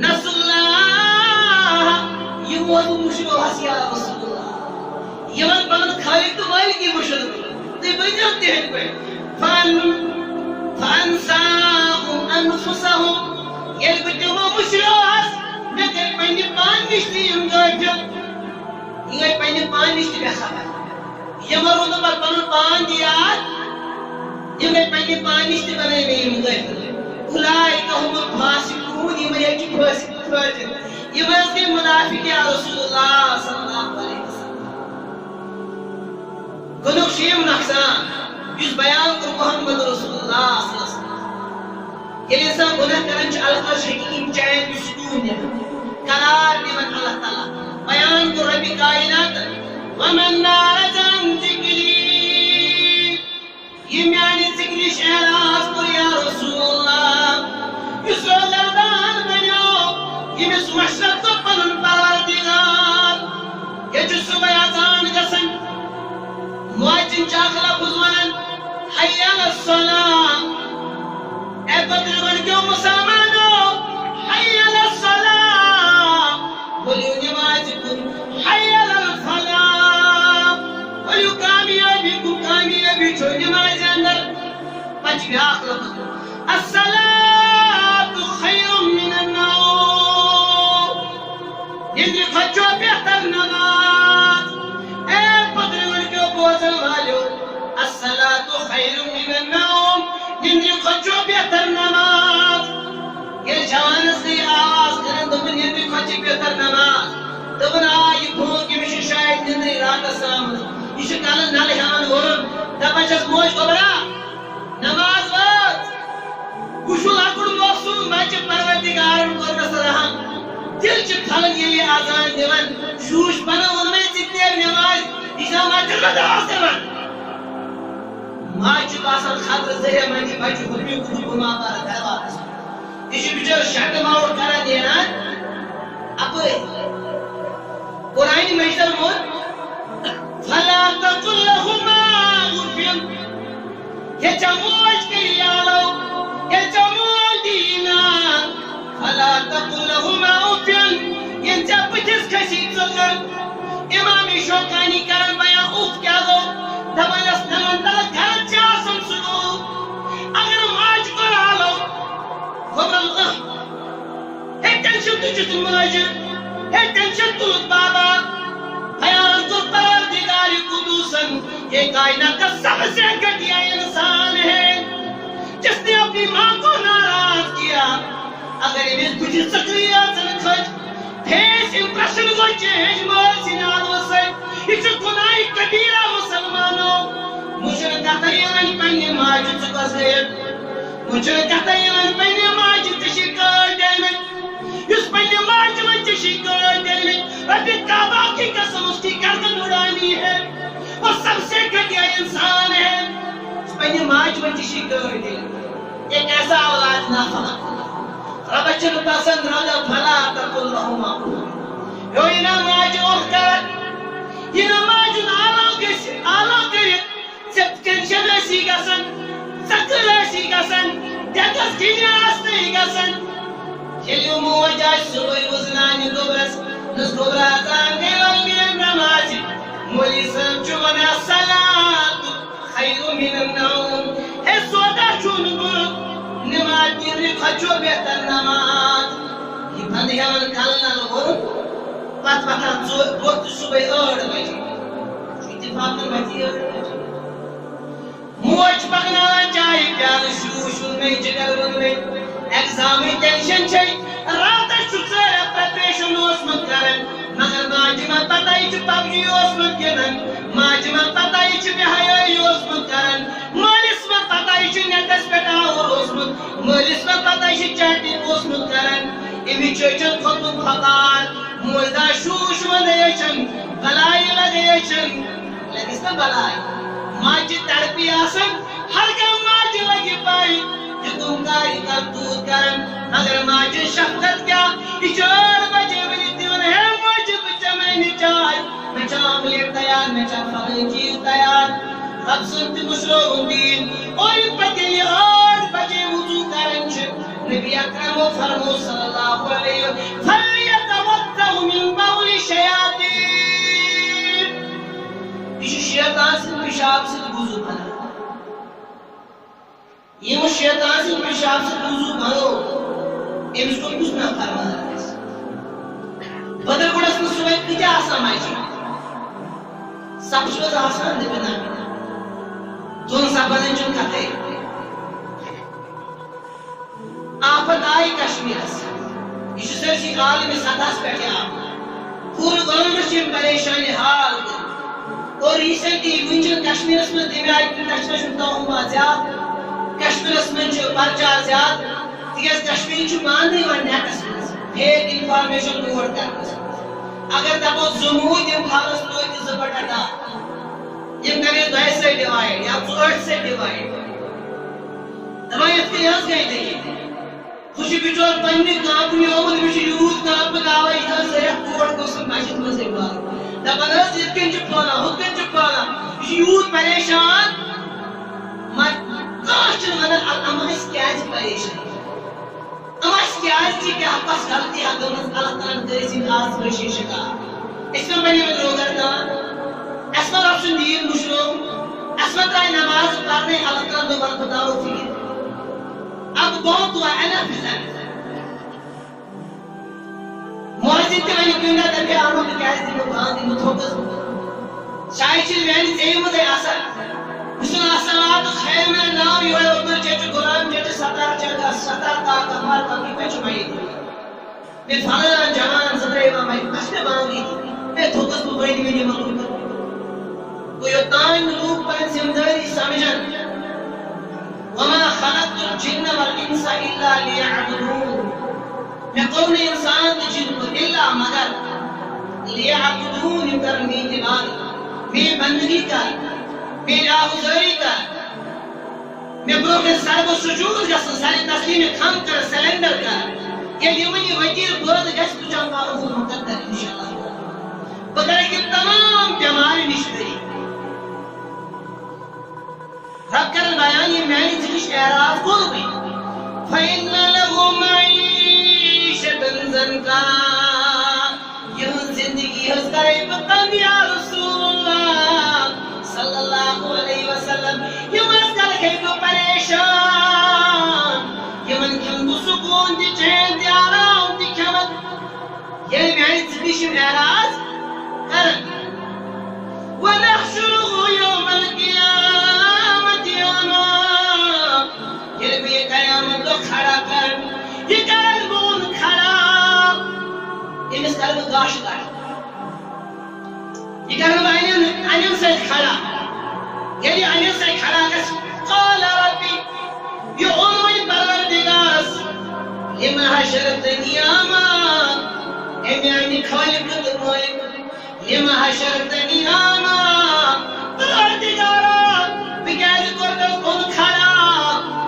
نسوا الله یِمو بہٕ گُشرووس یا رسول اللہ یِمن پنُن خالق تہٕ مٲلکی مٔشرٲو تُہۍ بٔنۍزیو تِہنٛدۍ پٲٹھۍ فانساهم انفسهم ییٚلہِ بہٕ تِمو مٔشرٲوس مےٚ گٔے پننہِ پانہٕ نِش تہِ یِم غٲفِل یہِ گٔے پننہِ پانہٕ نِش تہِ بے خبر یِمو روٗد نہٕ پتہٕ پنُن پان تہِ یاد یِم گٔے پننہِ پانہٕ نِش تہِ بنٲے مےٚ یِم غٲفِل اولئک هم الفاسقون یِم حظ چھِ فٲسِق فٲجِر یِم حظ گٔے منافق یا رسول اللہ صلی اللہ علیہ وسلم گۄڈنیُک چھُ یِم نۄقصان یُس بیان کوٚر محمد رسول اللہ صلی اللہ علیہ وسلم ییٚلہِ اِنسان گۄناہ کران چھُ اللہ تعالیٰ چھُ ہیٚکہِ چین تہٕ سکوٗن دِوان قرار دِوان اللہ تعالیٰ بیان کوٚر ربِ کائنات ومن أعرض عن ذِکری یہِ میانہِ ذِکرِ نِش اعراض کوٚر یا رسول اللہ یُس روزردار بنیو ییٚمِس مشرق ژوٚپ پنُن پروردگار ییٚتہِ چھُ صبحٲے اذان گژھان مؤذِن چھُ اکھ لفظ ونان حی علی الصلاۃ اے بدرگن کیوں مسلمانو حی علی الصلاۃ بولیو نماز کن حی علی الفلاح بولیو کامیابی کو کامیابی چھو نماز اندر پچ بیاکھ لفظ الصلاۃ خیر من النوم نندرِ کھۄتہٕ چھو بہتر نماز اے بدرگن کیوں بوزن والیو الصلاۃ خیر من النوم نندرِ کھۄتہٕ چھو بہتر نماز ییٚلہِ جوانس گٔے آواز کران دوٚپُن نندرِ کھۄتہٕ چھِ بہتر نماز دوٚپُن آ یہِ فون کٔمِس چھِ شاید نندرٕے راتس آمٕژ یہِ چھُ کلس نلہٕ ہٮ۪وان وُرُن دپان چھس موج گوٚبرا نماز وٲژ بہٕ چھُس لۄکُٹ موسوٗم بچہِ پروردگارن کوٚرنس رحم دِل چھِ پھلان ییٚلہِ یہِ اذان دِوان شوٗش پنُن ووٚنمے ژٕ تہِ نیرِ نماز یہِ چھا مسجد منٛز دعوت دِوان آج باسان خاطر ذریعہ منجی بچو ہمی کچھ گما بار دربار یہ بچار شرط ماور کرا دینا اپنے قرآن مجدر مود فلا تقل لهما اف یہ چموج کے لیالو یہ چموج دینا فلا تقل لهما اف یہ چپ جس کسی ذکر امام شوکانی کرن بیان اف کیا دو دبن اسنمن تلک گھر چاسم سنو اگر ماج کر آلو خبر ہے ٹینشن تجھت ماجر ہے ٹینشن تلت بابا حیال تو پروردگار قدوسن یہ کائنات کا سب سے گھٹیا انسان ہے جس نے اپنی ماں کو ناراض کیا اگر یہ تجھے سکریات سے کھج فیس امپریشن کو چینج مرسی نالو سے یہ گناہ کبیرہ مسلمانوں مجھے کہتا ہے پہنے ماجد چکا سے مجھے کہتا ہے پہنے ماجد شکر دینے اس پہنے ماجد شکر دینے ربی کعبہ کی قسم اس کی گردن اڑانی ہے اور سب سے گھٹیا انسان ہے اس پہنے ماجد شکر دینے ایک ایسا اولاد نافرمان رب چل پسند رضا فلا تقل لهما اف یو اینا ماجد اور کرد یہ ماجد آلو کرد سب کنشن ایسی گسن سکر ایسی گسن دیتس کینی آستے گسن کھلیو موجاج صبح وزنانی گبرس نس گبراتان دیوان گیم نمازی مولی سب چون الصلاة خیر من النوم ہے سودا چون گرد نماز دینے خچو بہتر نماز یہ بندی ہمیں کلنا لگرد پت پتہ وقت صبح 8 بجے اتفاقاً بچی 8 بجے موج پکنانا چاہی پیان شوشن میں جگر بن میں ایگزامی ٹینشن چھئی رات شکر پریپریشن اوسمت کرن مگر ماجمہ پتہ ہی چھ پبجی اوسمت کرن ماجمہ پتہ ہی چھ بہائی اوسمت کرن مالس میں پتہ ہی چھ نیٹس پہ آور اوسمت مالس میں پتہ ہی چھ چیٹنگ اوسمت کرن امی چوچن خطب خطار موزدہ شوش ودیشن بلائی لگیشن لگیس میں بلائی ماجی تڑپی آسن ہر گم ماجی لگی پائی یکم کاری کرتوت کرن مگر ماجی شفقت کیا اچھار بجے بلی دیون ہے ماجی بچہ میں نچائی میں چاہ آملیٹ تیار میں چاہ فقی چیز تیار رب سنتی مشروع دین اور پتلی 8 بجے وضو کرن چھ نبی اکرم و فرمو صلی اللہ علیہ وسلم فلیتوضع من بول شیاطین یہ شیطان سے پیشاب سے وضو بنا یہ شیطان سے پیشاب سے وضو بنو امس کو کچھ نہ فرمانا بدر گڑس میں صبح کتیا آسان آئی سب شوز آسان دے بنا دون سبنے چن کھتے آفت آئی کشمیر سے یہ سرسی عالمی سطح پیٹھے آپ پورے گورنمنٹ میں پریشانی حال اور ریسنٹلی ونجن کشمیر میں دیوائی انٹرنیشنل توہمات زیاد کشمیر میں جو پرچار زیاد تیز کشمیر جو ماندی ون نیٹس میں فیک انفارمیشن نوٹ کرنا اگر دبو زمود یم خالص تویت زبٹا یم کرے 2 سے ڈیوائیڈ یا 8 سے ڈیوائیڈ دبائیت کے یاز گئی دیں خوشی بچور پنی کامپنی آمد مجھے یوز کام پکاوائی ادھر سے ایک کوڑ کو سب مجھے مزے بار دبن از اتکن چپانا ہتکن چپانا یوز پریشان کاشتر ونن اما اس کیاز پریشان اما اس کیاز چی کہ پاس غلطی حقمت اللہ تعالیٰ درسین آز بشی شکا اس میں بنی میں روگر کان اس میں رفشن دین مشروع اس میں ترائی نماز پڑھنے اللہ تعالیٰ دوبارہ بتاو تھی اب بہت ہوا ہے نا فیلن موازن تے میں کیونگا درکے آمد کیس دی مبان دی متوقع شاید چیز وینی زیم دے اثر حسن السلام خیر میں نام یہ ہے ادھر چیچو غلام چیچو ستار چیچو ستار کا کمار کا کی پیچو مائی دی میں فالدان جوان صدر امام مائی کشتے باوری دی میں تھوکس کو بھائی دی میں مقبول کر کوئی اتائن لوگ پر زمداری سمجھن وما خلقت الجن والانس الا ليعبدون میں قوم انسان جن کو الا مگر ليعبدون کرنے کے بعد میں بندگی کا میرا حضوری کا میں برو سرو سجود گھن سارے تسلیم کھم کر سلینڈر کر یہ ونی وکیل برد گھس تجھا معروف مقدر انشاءاللہ بہ کرے کہ تمام بیماری نش بری رب کرن بیان یہ میانی ذکش اعراض کھول گئی فَإِنَّ لَهُ مَعِيشَةً ضَنْكًا یہ زندگی ہز کرے بکم یا رسول اللہ صلی اللہ علیہ وسلم یہ مز کر کے تو پریشان یہ من کھم تو سکون دی چین دی آرام دی کھمت یہ میانی ذکش اعراض کرن وَنَحْشُرُهُ يَوْمَ الْقِيَامَةِ أَمَامَ یہ بھی قیامت تو کھڑا کر یہ کرن بون کھڑا امس کرن گاش کر یہ کرن انم سے کھڑا یعنی انم سے کھڑا کس قال ربی یہ علوی پروردگارس لما حشرتنی آمان امی آئینی خالق دمائک لما حشرتنی آمان پروردگارا بگید کردن کن کھڑا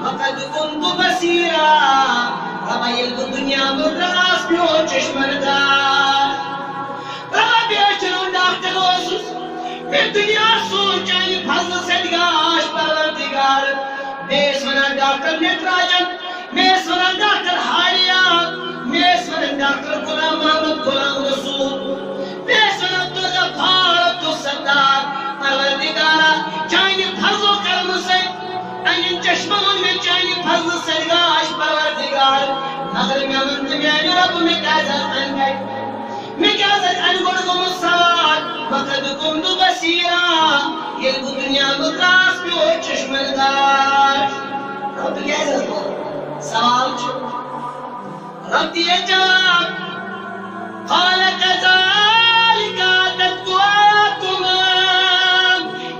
وقد كنت بصيرا ربا يلقى الدنيا بالراس بيو چشمردار ربا بيشترون داخل وسوس في الدنيا سون چاہیے فضل صدقاش پروردگار میں سنا ڈاکٹر نٹراجن میں سنا ڈاکٹر حالیات میں سنا ڈاکٹر غلام محمد غلام رسول میں سنا تو غفار تو ستار پروردگارا چاہیے فضل کرم سے ان چشمان میں چاہیے فضل سرگاش پروردگار مگر میں من تمیانی رب میں کازت ان گئی میں کازت ان گرگم السواد وقد کنت بصیرا یہ دنیا مدراس پہ ہو چشمندار رب کازت بول سوال چھو رب دیئے جواب قال كذلك اتتك آياتنا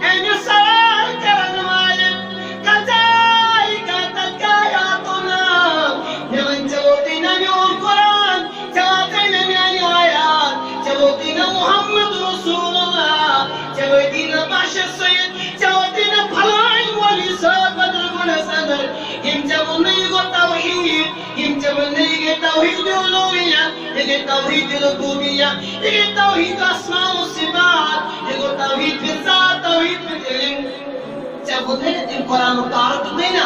ان سوال کرن والے كذلك اتتك آياتنا لمن جوتنا من القرآن جوتنا من آيات جوتنا محمد رسول الله جوتنا بشر سيد جوتنا فلان ولي صاحب بدر بن صدر يمجبنا يقول توحيد يمجبنا يقول توحيد الألوهية يقول توحيد الربوبية يقول توحيد أسماء والصفات يقول توحيد في الذات توحيد في العلم جب ہوتے ہیں قرآن مطارت دینا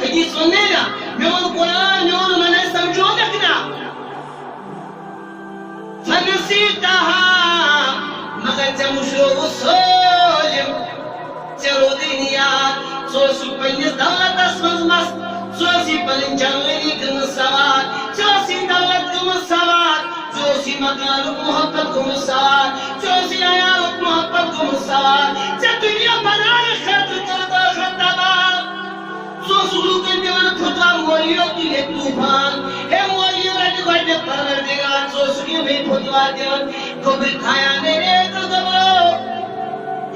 حدیث سننے نا میون قرآن میون منہ سمجھو دکھنا فنسیتها مگر جمشو سولم چلو دینیات سوسی پنیس دولت اسمز مست سوسی پنن جنوری کم سوار سوسی دولت کم سوار سوسی مکان محبت کم سوار سوسی آیات محبت کم سوار چا دنیا بنانے خطر کرتا خطبا سوسلو کے دیوان پھتا مولیوں کی لئے توفان ہے مولیوں رہنے گوڑنے پروردگار سوسلی میں پھتوا دیوان کبر کھایا میرے تو دبرو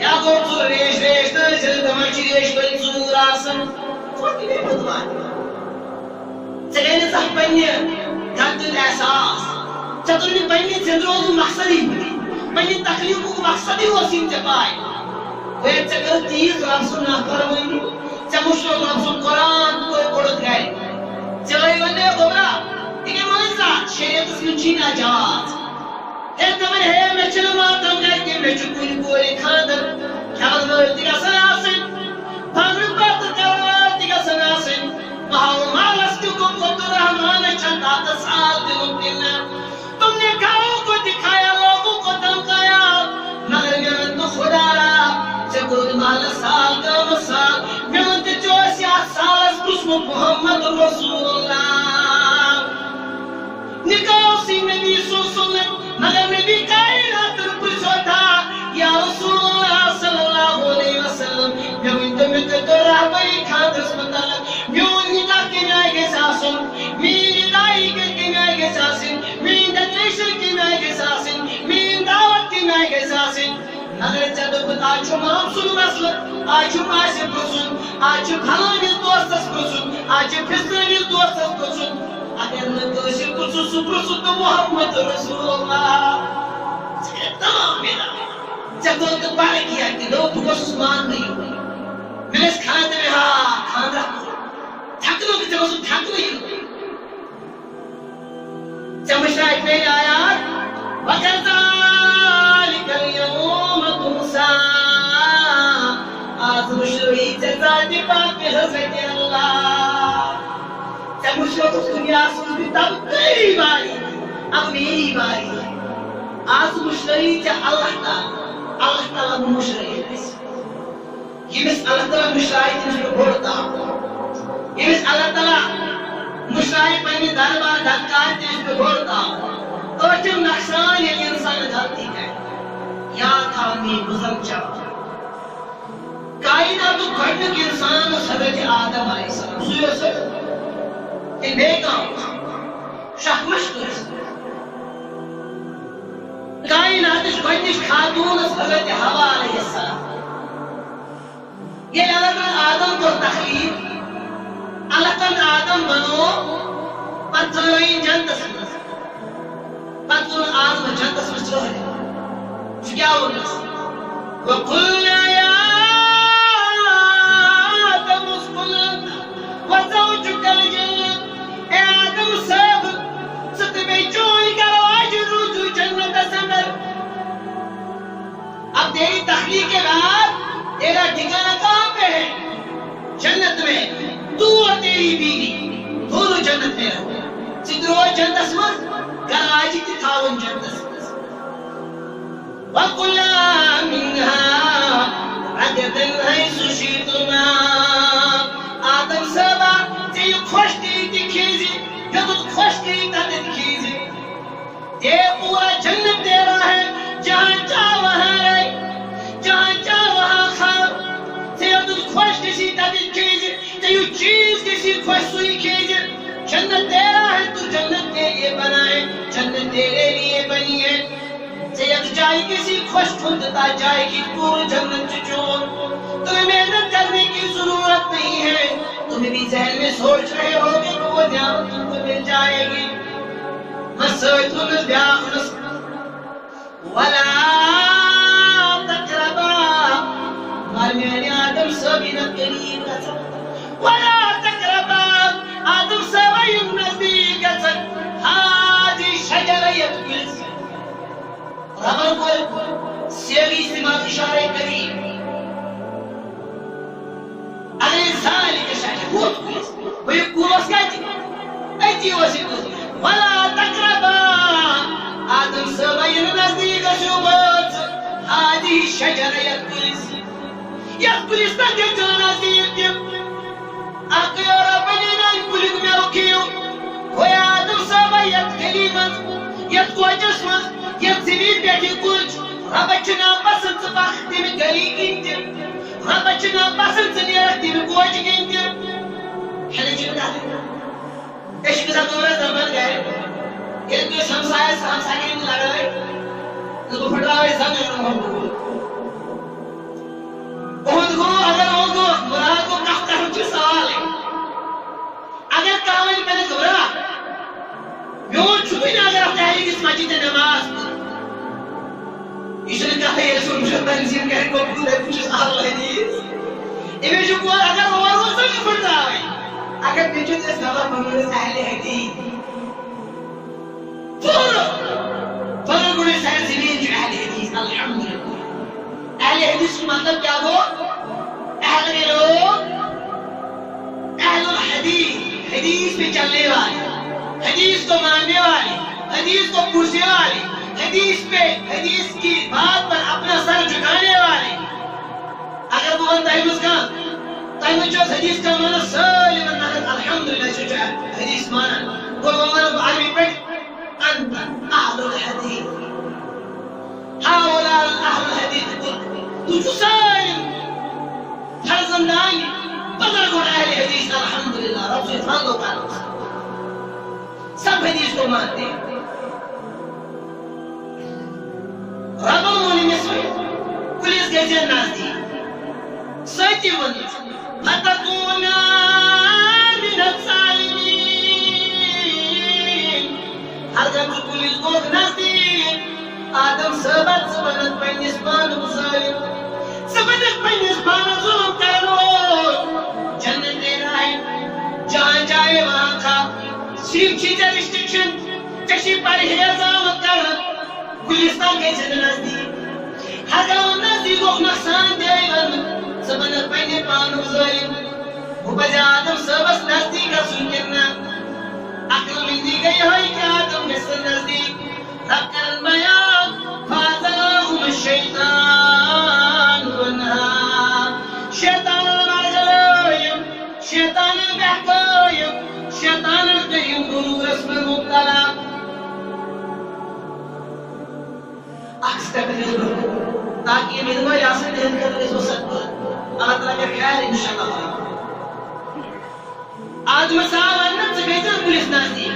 یا گوڑ تو ریش ریش در جل دمچی ریش بل زور آسن سوسلی میں پھتوا دیوان چلین صح پنی دھرد احساس چطور پنی زندروز مقصدی پنی تکلیفوں کو مقصدی وسیم چپائے وہ چکر تیز رفض نہ کرمائی چمشو رفض قرآن کوئی پڑھت گئے چلائی بندے خبرہ دیکھے منزہ شریعت اس میں چینا جواز ایک دمن ہے میں چلو ماتم گئے کہ میں چکوئی کوئی کھاندر کھاز بہت دیگا سناسن پھانر بات کروا دیگا سناسن مہاو مالس کیوں خود رحمان چندہ تسال دے ممکن تم نے گھروں کو دکھایا لوگوں کو دمکایا مگر میں تو خدا رہا چکر مال سال کا مسال میں انتے چوسی سالس قسم محمد رسول اللہ نکاو سی نبی سنت مگر نبی کائنات پر سوتا یا رسول اللہ صلی اللہ علیہ وسلم میں انتے متدر رہبری کھاندرس مطلق میں انہی تاکی میں آئے گے ساسن میری دائی کے میں آئے گے ساسن میری دنیشن کی میں آئے گے ساسن میری دعوت کی میں آئے گے ساسن مگر جب آجو مامسون مسلط آجو ماسی پرسون آجو کھلانیل دوستس پرسون آجو پھسلانیل دوستس پرسون اگر نکوشی پرسون سپرسون تو محمد رسول اللہ سکر تمام میرا جب تو بارے کیا کہ لوگ پرسون مان نہیں ہوئی میں اس کھاندر میں کھاندر سو تھکوی چمشائی پہ آیات وَكَذَلِكَ الْيَوْمَ تُنْسَى آج مشروعی ذات پاک حضرت اللہ چمشروع تو دنیا سوز بھی تب تیری باری اب میری باری ہے آج مشروعی اللہ تعالیٰ مشروعی ہے یمس اللہ تعالیٰ مشروعی تمس پہ بھوڑتا یمس اللہ تعالیٰ مشروعی پہنی دربار دھکار تمس پہ بھوڑتا ٲٹھم نقصان ییٚلہِ اِنسان غلطی کرِ یاد تھاوُن میٛٲنۍ بُزرگ جوان کائناتُک گۄڈنیُک اِنسان اوس حضرت آدم علیہ السلام سُے اوس تیٚلہِ بیٚیہِ کانٛہہ اوس شک مشک ٲس کائناتٕچ گۄڈنِچ خاتوٗن ٲس حضرت حوا علیہ السلام ییٚلہِ اللہ تعالیٰ آدم کوٚر تخلیٖق اللہ تعالیٰ آدم بنوو پتہٕ ترٛٲوِن جنتس منٛز پتہٕ کوٚرُن آدم جنتس منٛز ترٛٲوِتھ سُہ کیٛاہ ووٚنُس وَقُلْنَا يَا آدَمُ اسْكُنْ أَنْتَ وَزَوْجُكَ الْجَنَّةَ اے آدم صاحب ژٕ تہٕ بیٚیہِ چون گھرواج روٗزِو جنتس اندر اب تیری تخلیق کے بعد تیرا ٹھکانہ کہاں پہ ہے جنت میں تو اور تیری بیوی دونوں جنت میں رہو ژٕ ترٛووُکھ جنتس منٛز گھرواجی تہِ تھاوُن جنتس منٛز وَكُلَا مِنْهَا رَغَدًا حَيْثُ شِئْتُمَا آدم صٲبا ژےٚ یہِ خۄش کری تہِ کھیزِ یوٚتَتھ خۄش کری تَتٮ۪تھ کھیزِ یہ پورا جنت تیرا ہے جہاں چاہ وہاں رہے جہاں چاہ وہاں کھاؤ ژےٚ یوٚتَتھ خۄش گژھی تَتٮ۪تھ کھیزِ ژےٚ یُتھ چیز گژھی خۄش سُے کھیزِ جنت تیرا ہے تو جنت کے لیے بنا ہے جنت تیرے لیے بنی ہے سید جائے کسی خوش خودتا جائے کی پور جنت چون تمہیں محنت کرنے کی ضرورت نہیں ہے تمہیں بھی ذہن میں سوچ رہے ہوگے کہ وہ نعمت تم کو مل جائے گی مسجد انس بیاخنس ولا تقربا مرمیانی آدم سبینت قریب رسل ولا تقربا آدم سوائیم نزدیک اچھت حاجی شجریت گلس ربر کو سیغی استعمال اشارہ قریب اگر انسان کے شاید بہت گلس وہ یہ کولوس کہتی ایتی ہوسی کولوس ولا تقربا آدم سوائیم نزدیک اچھت حاجی شجریت گلس یہ گلس تک جو نزدیک دیم آقای اور اپنی نائی کلک میں اوکیو وہ آدم صاحبہ یت کلیمت یت کوچس مز یت زمین بیٹی کچھ رب چنا پسند سباختی میں گلی گنتی رب چنا پسند سنیرتی میں کوچ گنتی حلی جو داتے عشق سا دورہ زمان گئے یہ تو شمسائے سامسائے میں لگا رہے نکو پھٹراوے زمان رہا بہت گو اگر ہو گو مراد کو کافتا ہوں جو سوال ہے اگر کامل میں نے گھبرا میون چھوئی نہ اگر اپنے اہلی کس مسجد نماز اس نے کہا یہ رسول مشہد تنظیم کہنے کو بھول ہے کچھ سال حدیث امی جو کہا اگر وہ روز نہیں پڑھ رہا ہے اگر بیچو جس نظر بنونے سے اہلی حدیث فضل گوڑے سہر زمین جو اہلی حدیث الحمدللہ اہل حدیث کی مطلب کیا ہو اہل لوگ اہل الحدیث حدیث پہ چلنے والے حدیث کو ماننے والے حدیث کو پوچھنے والے حدیث پہ حدیث کی بات پر اپنا سر جھکانے والے اگر وہ بندہ ہے مسکان تائم چوز حدیث کا مانا سالم النحل الحمدللہ شجاع حدیث مانا وہ مانا عربی پہ انت اہل الحدیث هؤلاء الأهل الحديث تجسائم فرزندان بزرگون اہل حدیث الحمدللہ رب سے فضل و تعلق سب حدیث کو مانتے ہیں ربمونی مصر پولیس گیجن نازدی سیتی ونیس فتکونا من الظالمین ہر جب پولیس کو نازدی آدم سبت سبنت پنیس پان ظالم سبنت پنیس پان ظلم کرو جنت دینا ہے جہاں جائے صرف چیزیں ریسٹرکشن چشی پرہیز آمد کرن گلستان کے سے نزدیک ہر گاؤں نزدیک کو نقصان دے ون سبنت پہنے پانو ظالم وہ بجا آدم سبس نزدیک رسول کرنا عقل مندی گئی ہوئی کہ آدم مثل نزدیک رب کرن بیان فازاہم الشیطان ونہا شیطان مرگلائم شیطان بحقائم شیطان قیم غرور اسم مبتلا اکستر بلو تاکہ یہ مدوہ یاسر دہن کر اس وسط پر اللہ تعالیٰ کا خیال انشاءاللہ آج مساو انت سے بیتر پولیس نازدی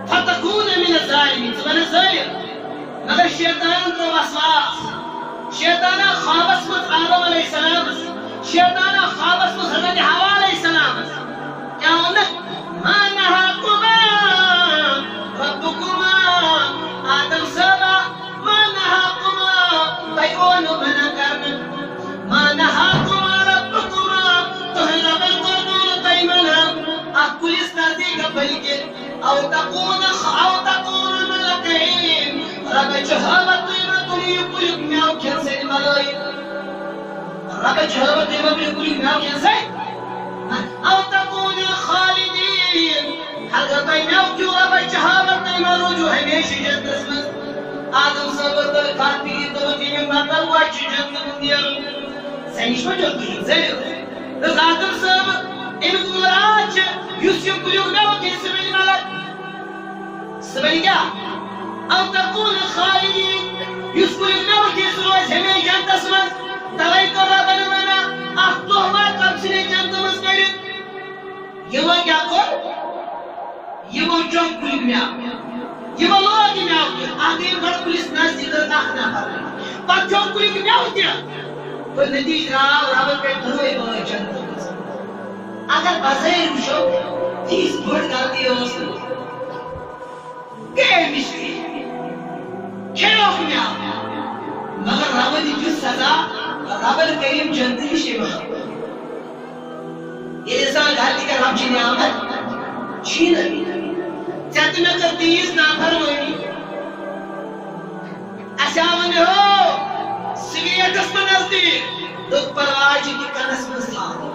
فتکون من الظالمین سبحان الظالم مگر شیطان کو وسواس شیطان خوابس مت آدم علیہ السلام شیطان خوابس مت حضرت حوا علیہ السلام کیا ہونا ما نہاکما ربکما آدم سبا ما نہاکما بیعونو بنا کرنا ما نہاکما ربکما تہر بالقرآن تیمنا پولیس نزدیک بلکہ او تکون ملکین رب جہابت قیمت لیکلک میاو کھنسے ملائی رب جہابت قیمت لیکلک میاو کھنسے او تکون خالدین حضرت میاو کیوں رب جہابت قیمت رجوع ہمیشی جنت اسمت آدم صبر کارپی دوتی میں مطلب واچی جنت دیر سینش میں جو کچھ زیر رضا آدم صبر ان گمراج یوسف کلیوگ میں ہوتی سبیل ملک سبیل کیا او تکون خالدین یوسف کلیوگ میں ہوتی سروج ہمیں جنت اسمت دوائی کو رابن منا اخ تحمات کب سنے جنت مسکرد یہ وہ کیا کر یہ وہ چوک کلیوگ میں آگیا یہ وہ لوگی میں آگیا آگئی بڑھ پولیس نازدی کر داخنا پر رہی پر چوک کلیوگ میں ہوتی تو نتیج رہا اور رابن پہ دھروئے بہت جنت اگر بظاہر وچھو تیس بڑھ غلطی ہو کہ مشکل کھیلوک میں آ مگر رب دی جو سزا رب کریم جنتی شیوا یہ انسان غلطی کا رب چینے آمد چھین چاہتے میں کر تیس نافر ہوئی اشاون ہو سگریٹ اس میں نزدیک دکھ پرواجی کی کنس میں ساتھ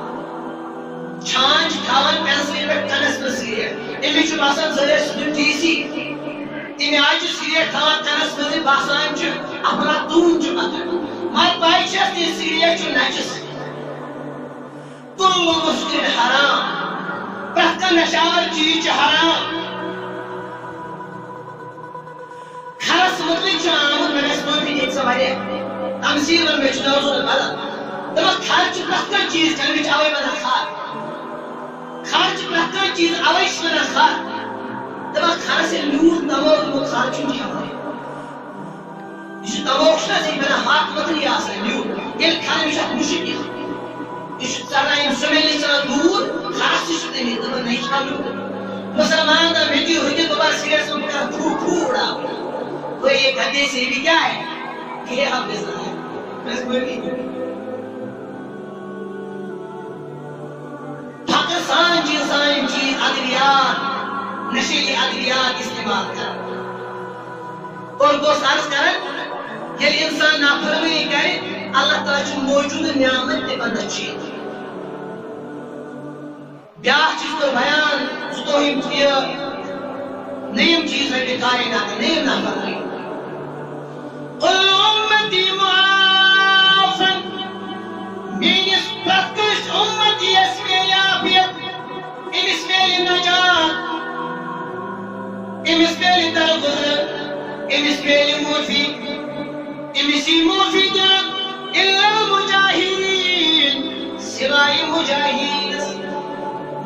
چھانچ کھاون پینسلی پر کنس میں سگریٹ امی چھو باسان زرے سنن ٹیسی امی آج سگریٹ کھاون کنس میں باسان چھو اپنا دون چھو مطلب مات بائی شخص یہ سگریٹ چھو نجس کل مسکر حرام پرکا نشاور چیز چھو حرام خرس مطلق چھو آمد میں اسمان بھی ایک سوارے تمثیر اور میچ نوزو بلا تمہیں خرچ پرکا چیز چلوی چاوے بدا خار خرچ پرکا چیز اوش میں خار تمہیں خرس لوٹ نموز مو خرچ نہیں ہمارے اس تموشنا سے بنا ہاتھ مطلی آسا لوٹ یہ کھانے میں شاید مشکل ہے اس سرائیم سمیلی سر دور خرس سکتے نہیں تمہیں نہیں کھالو مسلمان دا میٹی ہوئی کہ دوبار سیر سے مکہ پھوڑا تو یہ گھڑے سے بھی کیا ہے کہ ہم بزن ہے بس کوئی نہیں پاکستان جیسان چیز ادویات نشیلی ادویات استعمال کر اور دوست عرض کرن یہ انسان نافرمانی کرے اللہ تعالیٰ جو موجود نعمت تے بندہ چیز بیاہ چیز تو بیان ستوہم کیا نیم چیز ہے کائنات نیم نافرمانی قل امتی معافن مینس پرکش امتی اسمیل عافیت ام اسمیل نجات ام اسمیل درگزر ام اسمیل موفی ام اسی موفی جان الا المجاہدین سوائی مجاہدین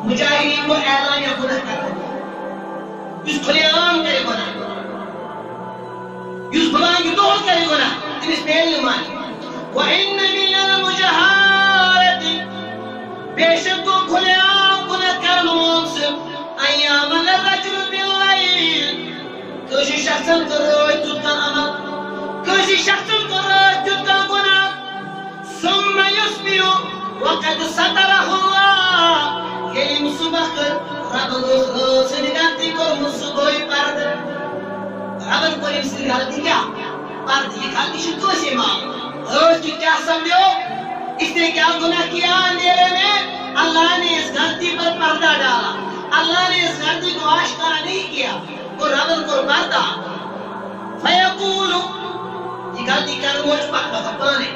مجاہدین کو اعلان یا گناہ کرتا اس کھلے عام کرے گناہ اس بلان کی دول کرے گناہ ام اسمیل نمانی وَإِنَّ مِنَ الْمُجَاهَدَةِ بے شک کو کھلے عام گناہ کرنا منصب ایام الرجل باللیل کسی شخصاً کروئی تُتا عمل کسی شخصاً کروئی تُتا گناہ ثم يصبح وقد سترہ اللہ یہ صبح کر ربن اس سن غلطی کو صبح پرد ربن کو اس غلطی کیا پرد یہ غلطی تو سے ماں روز کیا سمجھو اس نے کیا گناہ کیا اندھیرے میں اللہ نے اس غلطی پر پردہ ڈالا اللہ نے اس غلطی کو آشکارا نہیں کیا تو ربن کو پردہ فیقول یہ غلطی کرنے وہ پکا پانے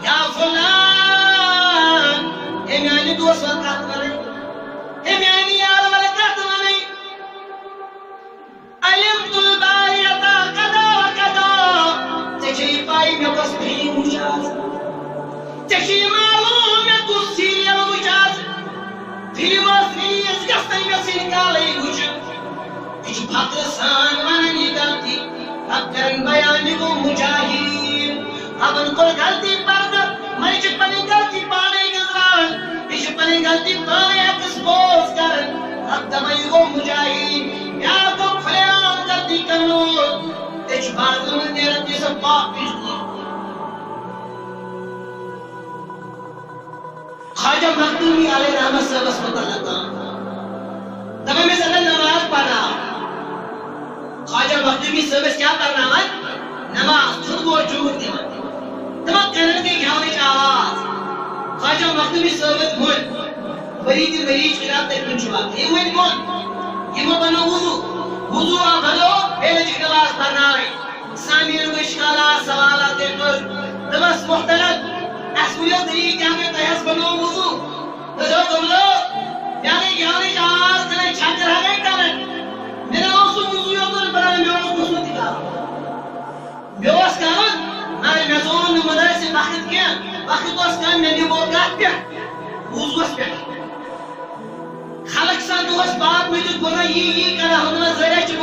یا فلان اے میانی دوست وقت بنے اے میانی یار وقت بنے علمت الباریتا قدا وقدا تشی پائی میں کس بھی مجاز تشی معلوم میں کس سیریل مجاز فلم فریز گفتن میں سنکالی گوچ اچھ بھاکر سان مانی غلطی اب کرن بیانی کو مجاہیر اب ان کو غلطی پردہ مری چھ پنی غلطی پانے گزران اچھ پنی غلطی پانے ایکسپوز کرن اب دمائی کو مجاہیر یا تو فلیان غلطی کرنو اچھ بازو میں دیرت جیسا پاک پیشنو خواجہ مخدومی علیہ رحمت سے بس مطلع لگا دمائی میں سے نماز پڑھنا خواجہ مخدومی سروس کیا کرنا مت نماز خود کو جھوٹ دینا تمام کرنے کے گھاونے کی آواز خواجہ مخدومی سروس مون فرید مریض خلاف تک من چھوا یہ ہوئی مون یہ مو بنو وضو آپ بھلو پہلے جی نماز پڑھنا ہے سامیر کو اشکالات سوالات دیکھر نماز محترم اسولیت دلیل کیا میں تحس بنو وضو تو تم لو یعنی گھاونے کی آواز کرنے چھاکر آگئے کرنے میرا اوسو وضو پر بڑا میرا کو سو دکھا میوس کارن میں مزون مدرسے وقت کیا وقت اس کام میں نیو گات پہ وضو اس پہ خلق سان دوس بات میں جو گنا یہ کرا ہم زرے چ